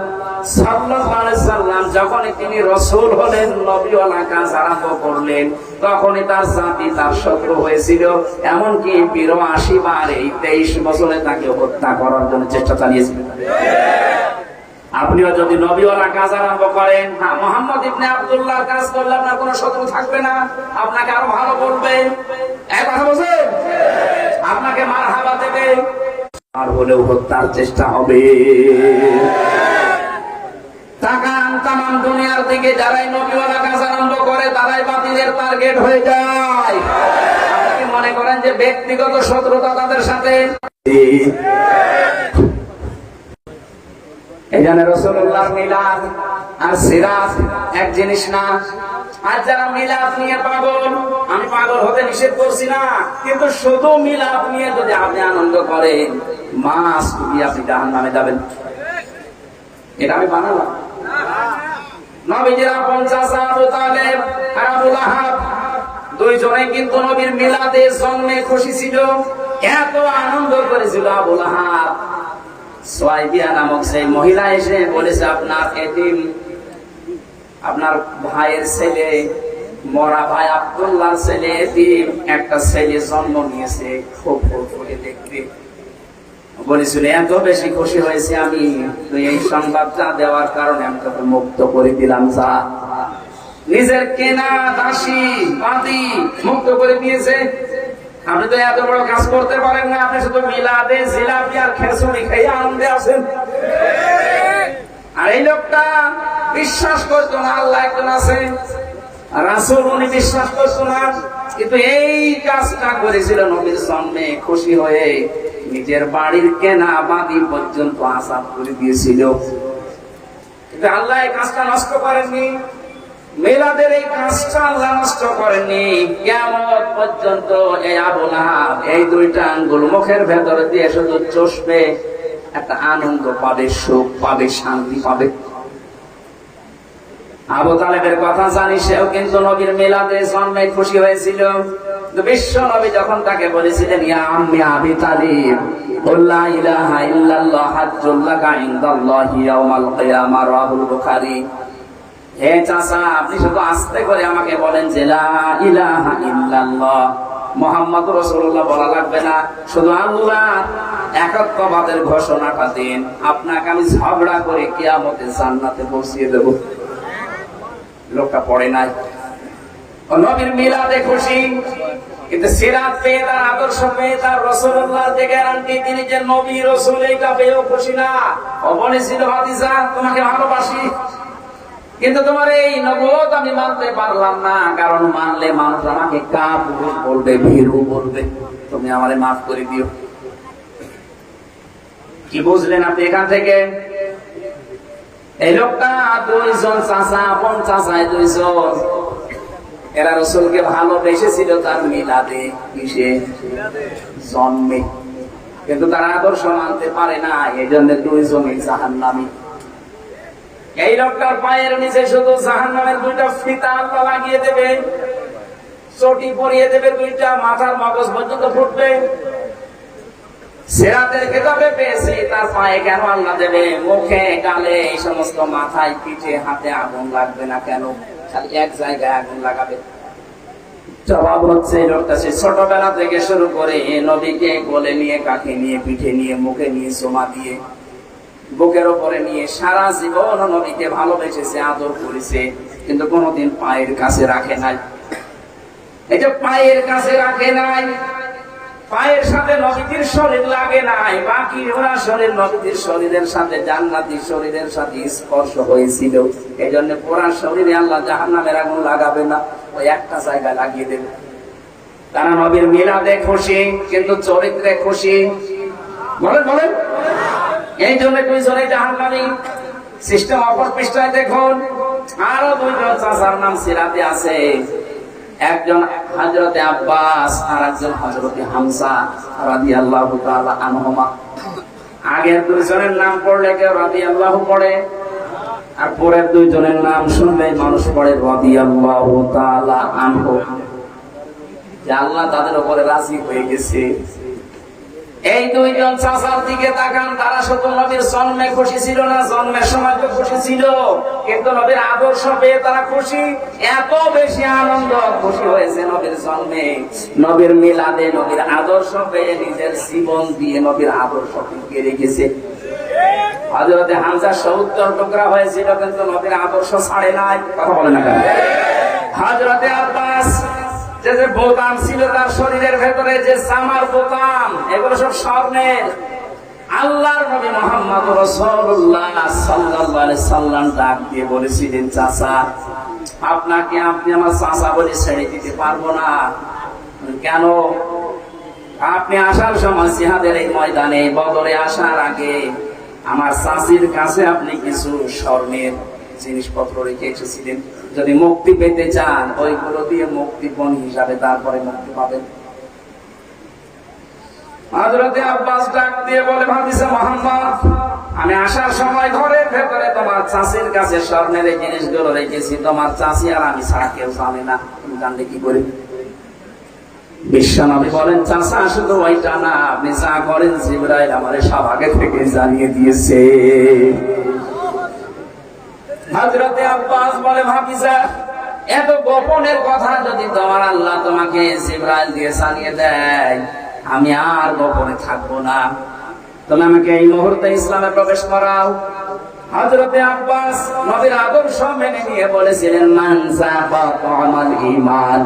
সাল্লাল্লাহু আলাইহি সাল্লাম যখনই তিনি রাসূল হলেন, নবীওয়ালা কাজ আরম্ভ করলেন, তখনই তার জাতি তার শত্রু হয়েছিল। এমনকি ৮২ বার এই 23 বছরে তাকে হত্যা করার জন্য চেষ্টা চালিয়েছিলেন। আপনিও যদি নবীওয়ালা কাজ আরম্ভ করেন, হ্যাঁ, মুহাম্মদ ইবনে আব্দুল্লাহর কাজ করলে আপনার কোনো শত্রু থাকবে না, আপনাকে আরো ভালো বলবে, এক কথা বলছেন, আপনাকে মারহাবা দেবে, আর হলেও হত্যার চেষ্টা হবে। তাকান তাম দুনিয়ার দিকে, যারাই নবীওয়ালা কাজ আরম্ভ করে তারাই বাতিলের টার্গেট হয়ে যায়। আপনি মনে করেন যে ব্যক্তিগত শত্রুতা তাদের সাথে? এখানে রাসূলুল্লাহর মিলাদ আর সিরাত এক জিনিস না। আর যারা মিলাদ নিয়ে পাগল, আমি পাগল হতে নিষেধ করছি না, কিন্তু শুধু মিলাদ নিয়ে যদি আপনি আনন্দ করেন, মাস তুমি আপনি জাহান্নামে যাবেন। এটা আমি বানালাম। নবীজির আপন চাচা আবু তালেব আর আবু লাহাব দুইজনে কিন্তু নবীর মিলাদে জন্মে খুশি ছিল, এত আনন্দ করেছিল। আবু লাহাব, সুয়াইবিয়া নামক সেই মহিলা এসে বলেছে, আপনার এতিম, আপনার ভাইয়ের ছেলে, মরা ভাই আব্দুল্লাহর ছেলে এতিম, একটা ছেলে জন্ম নিয়েছে, খুব ফুটফুটে দেখতে। বলেছিল এত বেশি খুশি হয়েছে আমি, তুই এই সংবাদটা দেওয়ার কারণে আমি তোকে মুক্ত করে দিলাম। যা, নিজের কেনা দাসী বাদী মুক্ত করে দিয়েছে। আপনি তো এত বড় কাজ করতে পারেন না, আপনি শুধু মিলাদে জিলাপি আর খেসুড়ি খেয়ে আনন্দে আছেন। আর এই লোকটা বিশ্বাস করতো না আল্লাহ একজন আছে, রাসূল উনি বিশ্বাস করতো না, কিন্তু এই কাজটা করেছিল নবীর সামনে খুশি হয়ে নিজের বাড়ির কেনা বাদি পর্যন্ত আসাদ করে দিয়েছিল। কিন্তু আল্লাহ এই কাজটা নষ্ট করেননি, মিলাদের এই কাজটা আল্লাহ নষ্ট করেননি। কিয়ামত পর্যন্ত এই আবু লাহাব এই দুইটা আঙ্গুল মুখের ভেতরে দিয়ে শুধু চষবে, একটা আনন্দ পাবে, সুখ পাবে, শান্তি পাবে। আবু তালেবের কথা জানি, সেও কিন্তু নবীর মিলাদে জন্মে খুশি হয়েছিল। বিশ্ব নবী যখন তাকে বলেছিলেন ইয়া আম্মি আবি তালিব লা ইলাহা ইল্লাল্লাহ হাজ্জুল লাকা ইনদাল্লাহি ইয়াউমাল কিয়ামাহ, রাহুল বুখারী, হে চাচা আপনি শুধু আস্তে করে আমাকে বলেন যে লা ইলাহা ইল্লাল্লাহ, মুহাম্মদুর রাসূলুল্লাহ বলা লাগবে না, শুধু আল্লাহর একত্ববাদের ঘোষণাটা দিন, আপনাকে আমি ঝগড়া করে কিয়ামতে জান্নাতে পৌঁছিয়ে দেব। লোকটা পড়ে নাই, নবীর মিলাদে খুশি, কিন্তু সিরাত পেয়ে, তার আদর্শ পেয়ে, তার রাসূলুল্লাহর যে গ্যারান্টি তিনি যে নবী রাসূল, এইটা পেয়েও খুশি না। ও বলেছিল হাদিসা তোমাকে ভালোবাসি, কিন্তু তোমার এই নবুয়ত আমি মানতে পারলাম না, কারণ মানলে মানুষ আমাকে কাপুরুষ বলবে, ভীরু বলবে, তুমি আমারে মাফ করে দিও। কি বুঝলেন আপনি এখান থেকে? এই লোকটা দুইজন চাচা, আপন চাচায় দুইজন, এরা রাসূলকে ভালোবেসেছিল তার মিলাদে, কিসে? জন্মে, কিন্তু তারা আদর্শ মানতে পারে না, এই জন্য দুইজনই জাহান্নামী। এই লোকটার পায়ের নিচে শুধু জাহান্নামের দুইটা ফিতা আল্লাহ লাগিয়ে দেবে, চটি পরিয়ে দেবে, দুইটা মাথার মগজ পর্যন্ত ফুটবে। সিরাতের কিতাবে পেয়েছি তার পায়ে কেন আল্লাহ দেবে? মুখে, গালে, এই সমস্ত মাথায়, পিঠে, হাতে আগুন লাগবে না কেন? খালি এক জায়গায় আগুন লাগাবে। জবাব হচ্ছে এই লোকটা সে ছোটবেলা থেকে শুরু করে নবীকে কোলে নিয়ে, কাঁধে নিয়ে, পিঠে নিয়ে, মুখে নিয়ে, সোমা দিয়ে, বুকের উপরে নিয়ে সারা জীবন নবীকে ভালোবেসেছে, আদর করেছে, কিন্তু কোনোদিন পায়ের কাছে রাখে নাই। এই যে পায়ের কাছে রাখে নাই, পায়ের সাথে নবীর শরীর লাগে নাই, বাকি ওরা শরীর নবীর শরীরের সাথে, জান্নাতি শরীরের সাথে স্পর্শ হয়েছিল। এই জন্য পুরা শরীরে আল্লাহ জাহান্নামের আগুন লাগাবে না, ওই একটা জায়গায় লাগিয়ে দেবে। তারা নবীর মিলাদে খুশি, কিন্তু চরিত্রে খুশি। বলেন বলেন, এই জন্য দুইজনে জাহান্নামী। সিস্টেম অপর পৃষ্ঠায় দেখুন, আরো দুইজন চাচার নাম সিরাতে আছে, একজন হযরতে আব্বাস আর একজন হযরতে হামজা রাদিয়াল্লাহু তাআলা আনহুমা। আগের দুইজনের নাম পড়লে কেউ রাদিয়াল্লাহু পড়ে, আর পরের দুইজনের নাম শুনলে মানুষ পড়ে রাদিয়াল্লাহু তাআলা আনহু, যে আল্লাহ তাদের উপরে রাজি হয়ে গেছে। এই দুইজন চাচার দিকে তাকান, তারা শুধু নবীর জন্মে খুশি ছিল না, জন্মের সময় তো খুশি ছিল, কিন্তু নবীর আদর্শ পেয়ে তারা খুশি। এত বেশি আনন্দ, খুশি হয়েছে নবীর জন্মে, নবীর মিলাদে, নবীর আদর্শ পেয়ে নিজের জীবন দিয়ে নবীর আদর্শ টিকিয়ে রেখেছে। হযরতে হামজা ৭০ টুকরা হয়েছিল, কিন্তু নবীর আদর্শ ছাড়ে নাই। কথা বলে না কেন? হযরতে আব্বাস যে বোতাম ছিল তার শরীরের ভেতরে, যে জামার বোতাম, এগুলো সব স্বর্ণের। আল্লাহর নবী মুহাম্মদ রাসূলুল্লাহ সাল্লাল্লাহু আলাইহি সাল্লাম ডাক দিয়ে বলেছিলেন, চাচা আপনাকে আপনি আমার চাচা বলে ছেড়ে দিতে পারবো না। কেন? আপনি আসার সময় জিহাদের এই ময়দানে, বদরে আসার আগে আমার চাচির কাছে আপনি কিছু স্বর্ণের জিনিসপত্র রেখে এসেছিলেন, যদি মুক্তি পেতে চান ওইগুলো দিয়ে মুক্তিপণ হিসাবে তারপরে মুক্তি পাবেন। হযরতে আব্বাস ডাক দিয়ে বলে, ভাবিছে মুহাম্মদ, আমি আসার সময় ঘরের ভেতরে তোমার চাচির কাছে স্বর্ণের এই জিনিসগুলো রেখেছি, তোমার চাচি আর আমি ছাড়া কেউ জানে না, তুমি জানলে কি করে? বিশ্বনবী বলেন, চাচা শুধু ওইটা না, আপনি যা করেন জিবরাইল আমারে সব আগে থেকে জানিয়ে দিয়েছে। হযরতে আব্বাস বলে, ভাবিজা এত গোপনের কথা যদি তোমার আল্লাহ তোমাকে জিবরাইল দিয়ে জানিয়ে দেয়, আমি আর গোপনে থাকবো না। তুমি আমাকে এই মুহূর্তে ইসলামে প্রবেশ করাও। হযরতে আব্বাস নবীর আদর্শ মেনে নিয়ে বলেছিলেন, মান যাকাতা আমাল ঈমান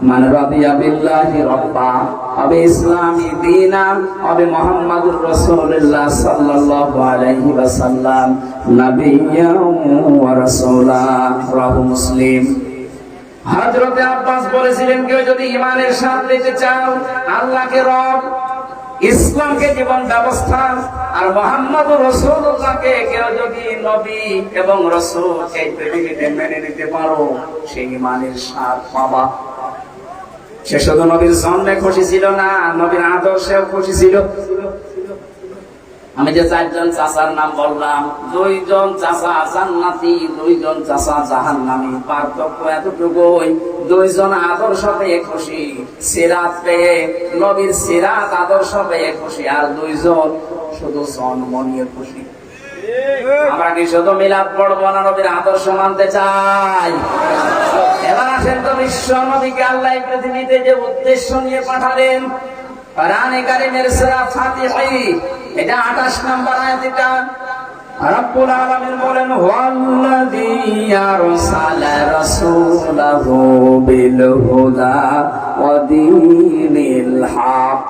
মান রাদিয়া বিল্লাহি রাব্বা ওয়া বিইসলামি দীনান ওয়া বিমুহাম্মাদুর রাসূলুল্লাহ সাল্লাল্লাহু আলাইহি ওয়াসাল্লাম নাবিয়্যান ওয়া রাসূলা। রাহু মুসলিম। হযরতে আব্বাস বলেছিলেন, কেউ যদি ঈমানের স্বাদ পেতে চাও, আল্লাহকে রব, ইসলামকে জীবন ব্যবস্থা, আর মুহাম্মদুর রাসূলুল্লাহকে কেউ যদি নবী এবং রাসূল এই পৃথিবীতে মেনে নিতে পারো, সেই ঈমানের স্বাদ পাবা। সে শুধু নবীর জন্মে খুশি ছিল না, নবীর আদর্শেও খুশি ছিল। আমি যে চারজন চাচার নাম বললাম, দুইজন চাচা জান্নাতি, দুইজন চাচা জাহান্নামী। পার্থক্য এতটুকুই, দুইজন আদর্শ পেয়ে খুশি, সিরাত পেয়ে, নবীর সিরাত আদর্শ পেয়ে খুশি, আর দুইজন শুধু জন্ম নিয়ে খুশি। আমরা কি শুধু মিলাদ পড়বো না, নবীর আদর্শ মানতে চাই? এবার আসেন তো, বিশ্ব নবীকে আল্লাহ পৃথিবীতে যে উদ্দেশ্য নিয়ে পাঠালেন, কোরআনে কারীমের সূরা ফাতিহা এটা 28 নম্বর আয়াত। এটা রব্বুল আলামিন বলেন, ওয়াল্লাযী আরসালা রাসূলাহু বিল হুদা ওয়া দীনিল হক।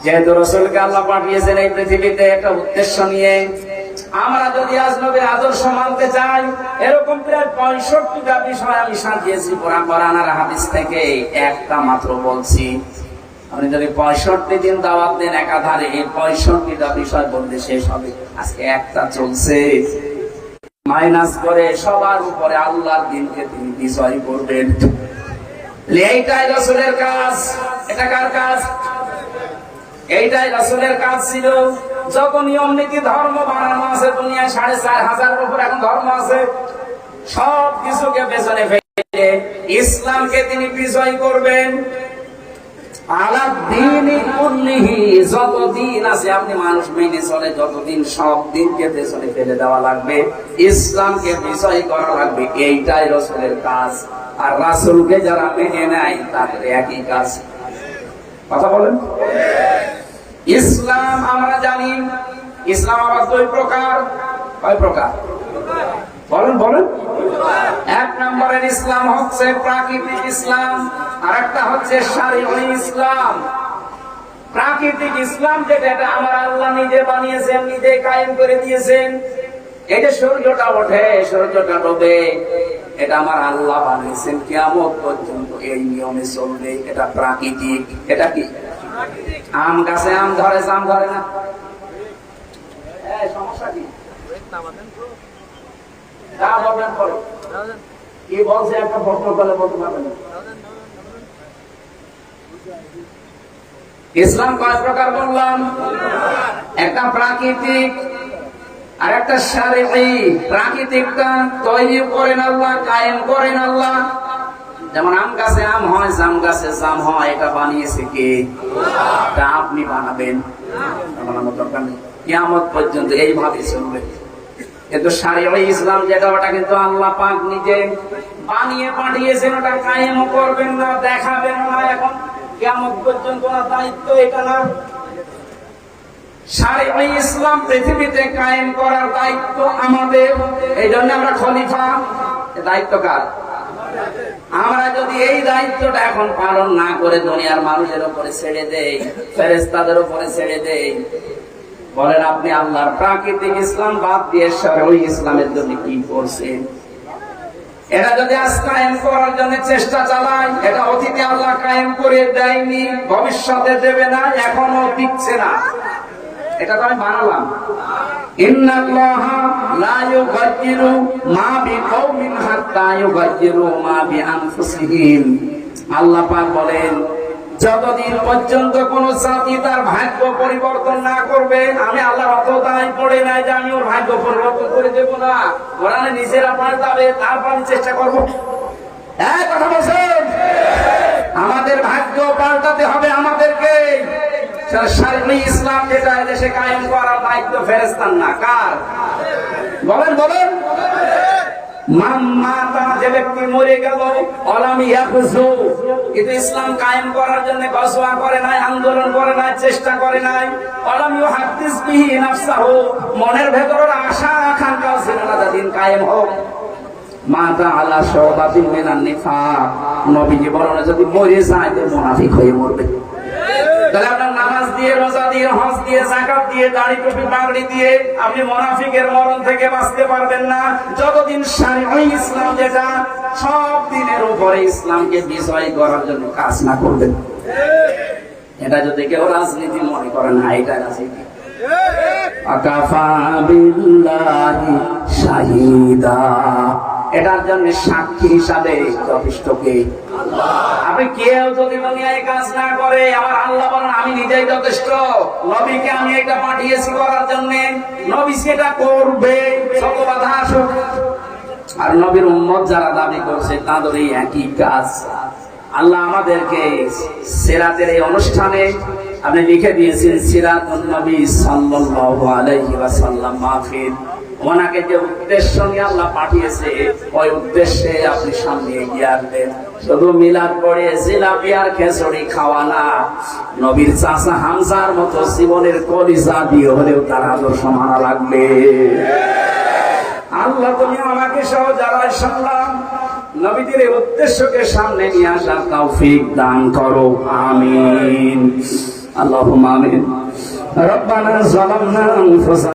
যেহেতু রাসূলকে আল্লাহ পাঠিয়েছেন এই পৃথিবীতে একটা উদ্দেশ্য নিয়ে, আমরা যদি আজ নবীর আদর্শ মানতে চাই, এরকম প্রায় 65টা বিষয় আমি সাজিয়েছি কোরআন আর হাদিস থেকে, একটা মাত্র বলছি। আপনি যদি 65 দিন দাওয়াত দেন একাধারে, এই 65টা বিষয় বলতে শেষ হবে। আজকে একটা চলছে, মাইনাস করে সবার উপরে আল্লাহর দিনকে তিনি বিজয় করবেন। এইটাই রাসূলের কাজ। এটা কার কাজ? এইটাই রাসূলের কাজ ছিল। যত নিয়ম নীতি ধর্ম বানানো আছে দুনিয়ায়, 4500 উপর এখন ধর্ম আছে, সব কিছুকে পেছনে ফেলে ইসলামকে তিনি বিজয় করবেন। যতদিন আছে আপনি মানুষ মেনে চলে, যতদিন সব দিনকে পেছনে ফেলে দেওয়া লাগবে, ইসলামকে বিজয় করা লাগবে। এইটাই রাসূলের কাজ। আর রাসূলকে যারা মেনে নেয় তাদের একই কাজ। কথা বলেন। ইসলাম আমরা জানি, ইসলাম আবার দুই প্রকার। কয় প্রকার? বলেন বলেন। এক নম্বরের ইসলাম হচ্ছে প্রাকৃতিক ইসলাম, আর একটা হচ্ছে শারঈ ইসলাম। প্রাকৃতিক ইসলাম যেটা, এটা আমার আল্লাহ নিজে বানিয়েছেন, নিজে কায়েম করে দিয়েছেন। এই যে সূর্যটা ওঠে, সূর্যটা ডোবে, এটা আমার আল্লাহ বানিয়েছেন, কিয়ামত পর্যন্ত এই নিয়মে চলবে। এটা প্রাকৃতিক। এটা কি? আম গাছে আম ধরে, জাম ধরে না। সমস্যা কি? কি বলছে একটা প্রশ্ন করলে বলতে পারবেন? ইসলাম কয় প্রকার বললাম? একটা প্রাকৃতিক আর একটা শারঈ। প্রাকৃতিকটা তৈরি করেন আল্লাহ, কায়েম করেন আল্লাহ। যেমন আম গাছে আম হয়, জাম গাছে জাম হয়, এটা বানিয়েছে কে? এটা আপনি বানাবেন, বানানোর দরকার নেই। কিয়ামত পর্যন্ত এইভাবে চলবে। কিন্তু শারঈ ইসলাম যেটা, ওটা কিন্তু আল্লাহ পাক নিজে বানিয়ে পাঠিয়েছেন, ওটা কায়েম করবেন না, দেখাবেন না। এখন কিয়ামত পর্যন্ত না, দায়িত্ব এটা না। শারঈ ইসলাম পৃথিবীতে কায়েম করার দায়িত্ব আমাদের। এই জন্য আমরা খলিফা। দায়িত্ব কার? আমরা যদি এই দায়িত্বটা এখন পালন না করে দুনিয়ার মানুষের উপরে ছেড়ে দেই, ফেরেশতাদের উপরে ছেড়ে দেই, বলেন আপনি আল্লাহর প্রাকৃতিক ইসলাম বাদ দিয়ে শারঈ ইসলামের জন্য কি করছেন? এটা যদি আজ কায়েম করার জন্য চেষ্টা চালায়, এটা অতীতে আল্লাহ কায়েম করে দেয়নি, ভবিষ্যতে দেবে না, এখনো দিচ্ছে না। এটা তো আমি বানালাম। ইন্নাল্লাহা লা ইউগায়্যিরু মা বিকাওমিন হাত্তা ইউগায়্যিরু মা বিআনফুসিহিম। আল্লাহ পাক বলেন, যতদিন পর্যন্ত কোন জাতি তার ভাগ্য পরিবর্তন না করবে, আমি আল্লাহর অতদায় পড়ে নাই যে আমি ওর ভাগ্য পরিবর্তন করে দেব না। কোরআনে নিজেরা পাল্টাবে, তারপর আমি চেষ্টা করবো। এক কথা বলছেন, আমাদের ভাগ্য পাল্টাতে হবে আমাদেরকে। শারঈ ইসলাম যেটা দেশে কায়েম করার দায়িত্ব ফেরেশতার না, কার? বলেন বলেন। যে ব্যক্তি মরে গেল কিন্তু ইসলাম কায়েম করার জন্য গজওয়া করে নাই, আন্দোলন করে নাই, চেষ্টা করে নাই, মনের ভেতরের আশা আকাঙ্ক্ষাও ছিল না দিন কায়েম হোক। মাতা আলা শাওবাতিন মিনান নিফাক, নবীজি বলেন যদি মরে যায় তো মুনাফিক হয়ে মরবে। তাহলে আপনার নামাজ দিয়ে, রোজা দিয়ে, হজ দিয়ে, যাকাত দিয়ে, দাড়ি টুপি পাগড়ি দিয়ে আপনি মুনাফিকের মরণ থেকে বাঁচতে পারবেন না যতদিন শারঈ ইসলাম যেটা সব দিনের উপরে ইসলামকে বিজয় করার জন্য কাজ না করবেন। এটা যদি কেউ রাজনীতি মনে করেন, এটা রাজনীতি। আকাফা বিল্লাহি শাহিদা, এটার জন্য সাক্ষী হিসাবে যথেষ্ট কে? আপনি কেউ যদি দুনিয়ায় কাজ না করে, আমার আল্লাহ বলেন আমি নিজেই যথেষ্ট। নবীকে আমি এটা পাঠিয়েছি করার জন্য, নবী সেটা করবে যত বাধা আসুক। আর নবীর উম্মত যারা দাবি করছে তাদের এই একই কাজ। আল্লাহ আমাদেরকে সিরাতের এই অনুষ্ঠানে আপনি লিখে দিয়েছেন সিরাতুন নবী সাল্লাল্লাহু আলাইহি ওয়াসাল্লাম মাহফিল। ওনাকে যে উদ্দেশ্য নিয়ে আল্লাহ পাঠিয়েছে ওই উদ্দেশ্যে আপনি সামনে এগিয়ে আসবেন। শুধু মিলাদ পড়ে জিলাপি আর খিচুড়ি খাওয়া না, নবীর চাচা হামজার মতো জীবনের কলিজা দিয়ে হলেও তার আদর্শ মানা লাগবে। আল্লাহ তুমি আমাকে সহ যারা শুনলাম নবীদের এই উদ্দেশ্যকে সামনে নিয়ে আসার তৌফিক দান করো, আমিন। আল্লাহুম্মা আমিন। রব্বানা যালামনা আনফুসানা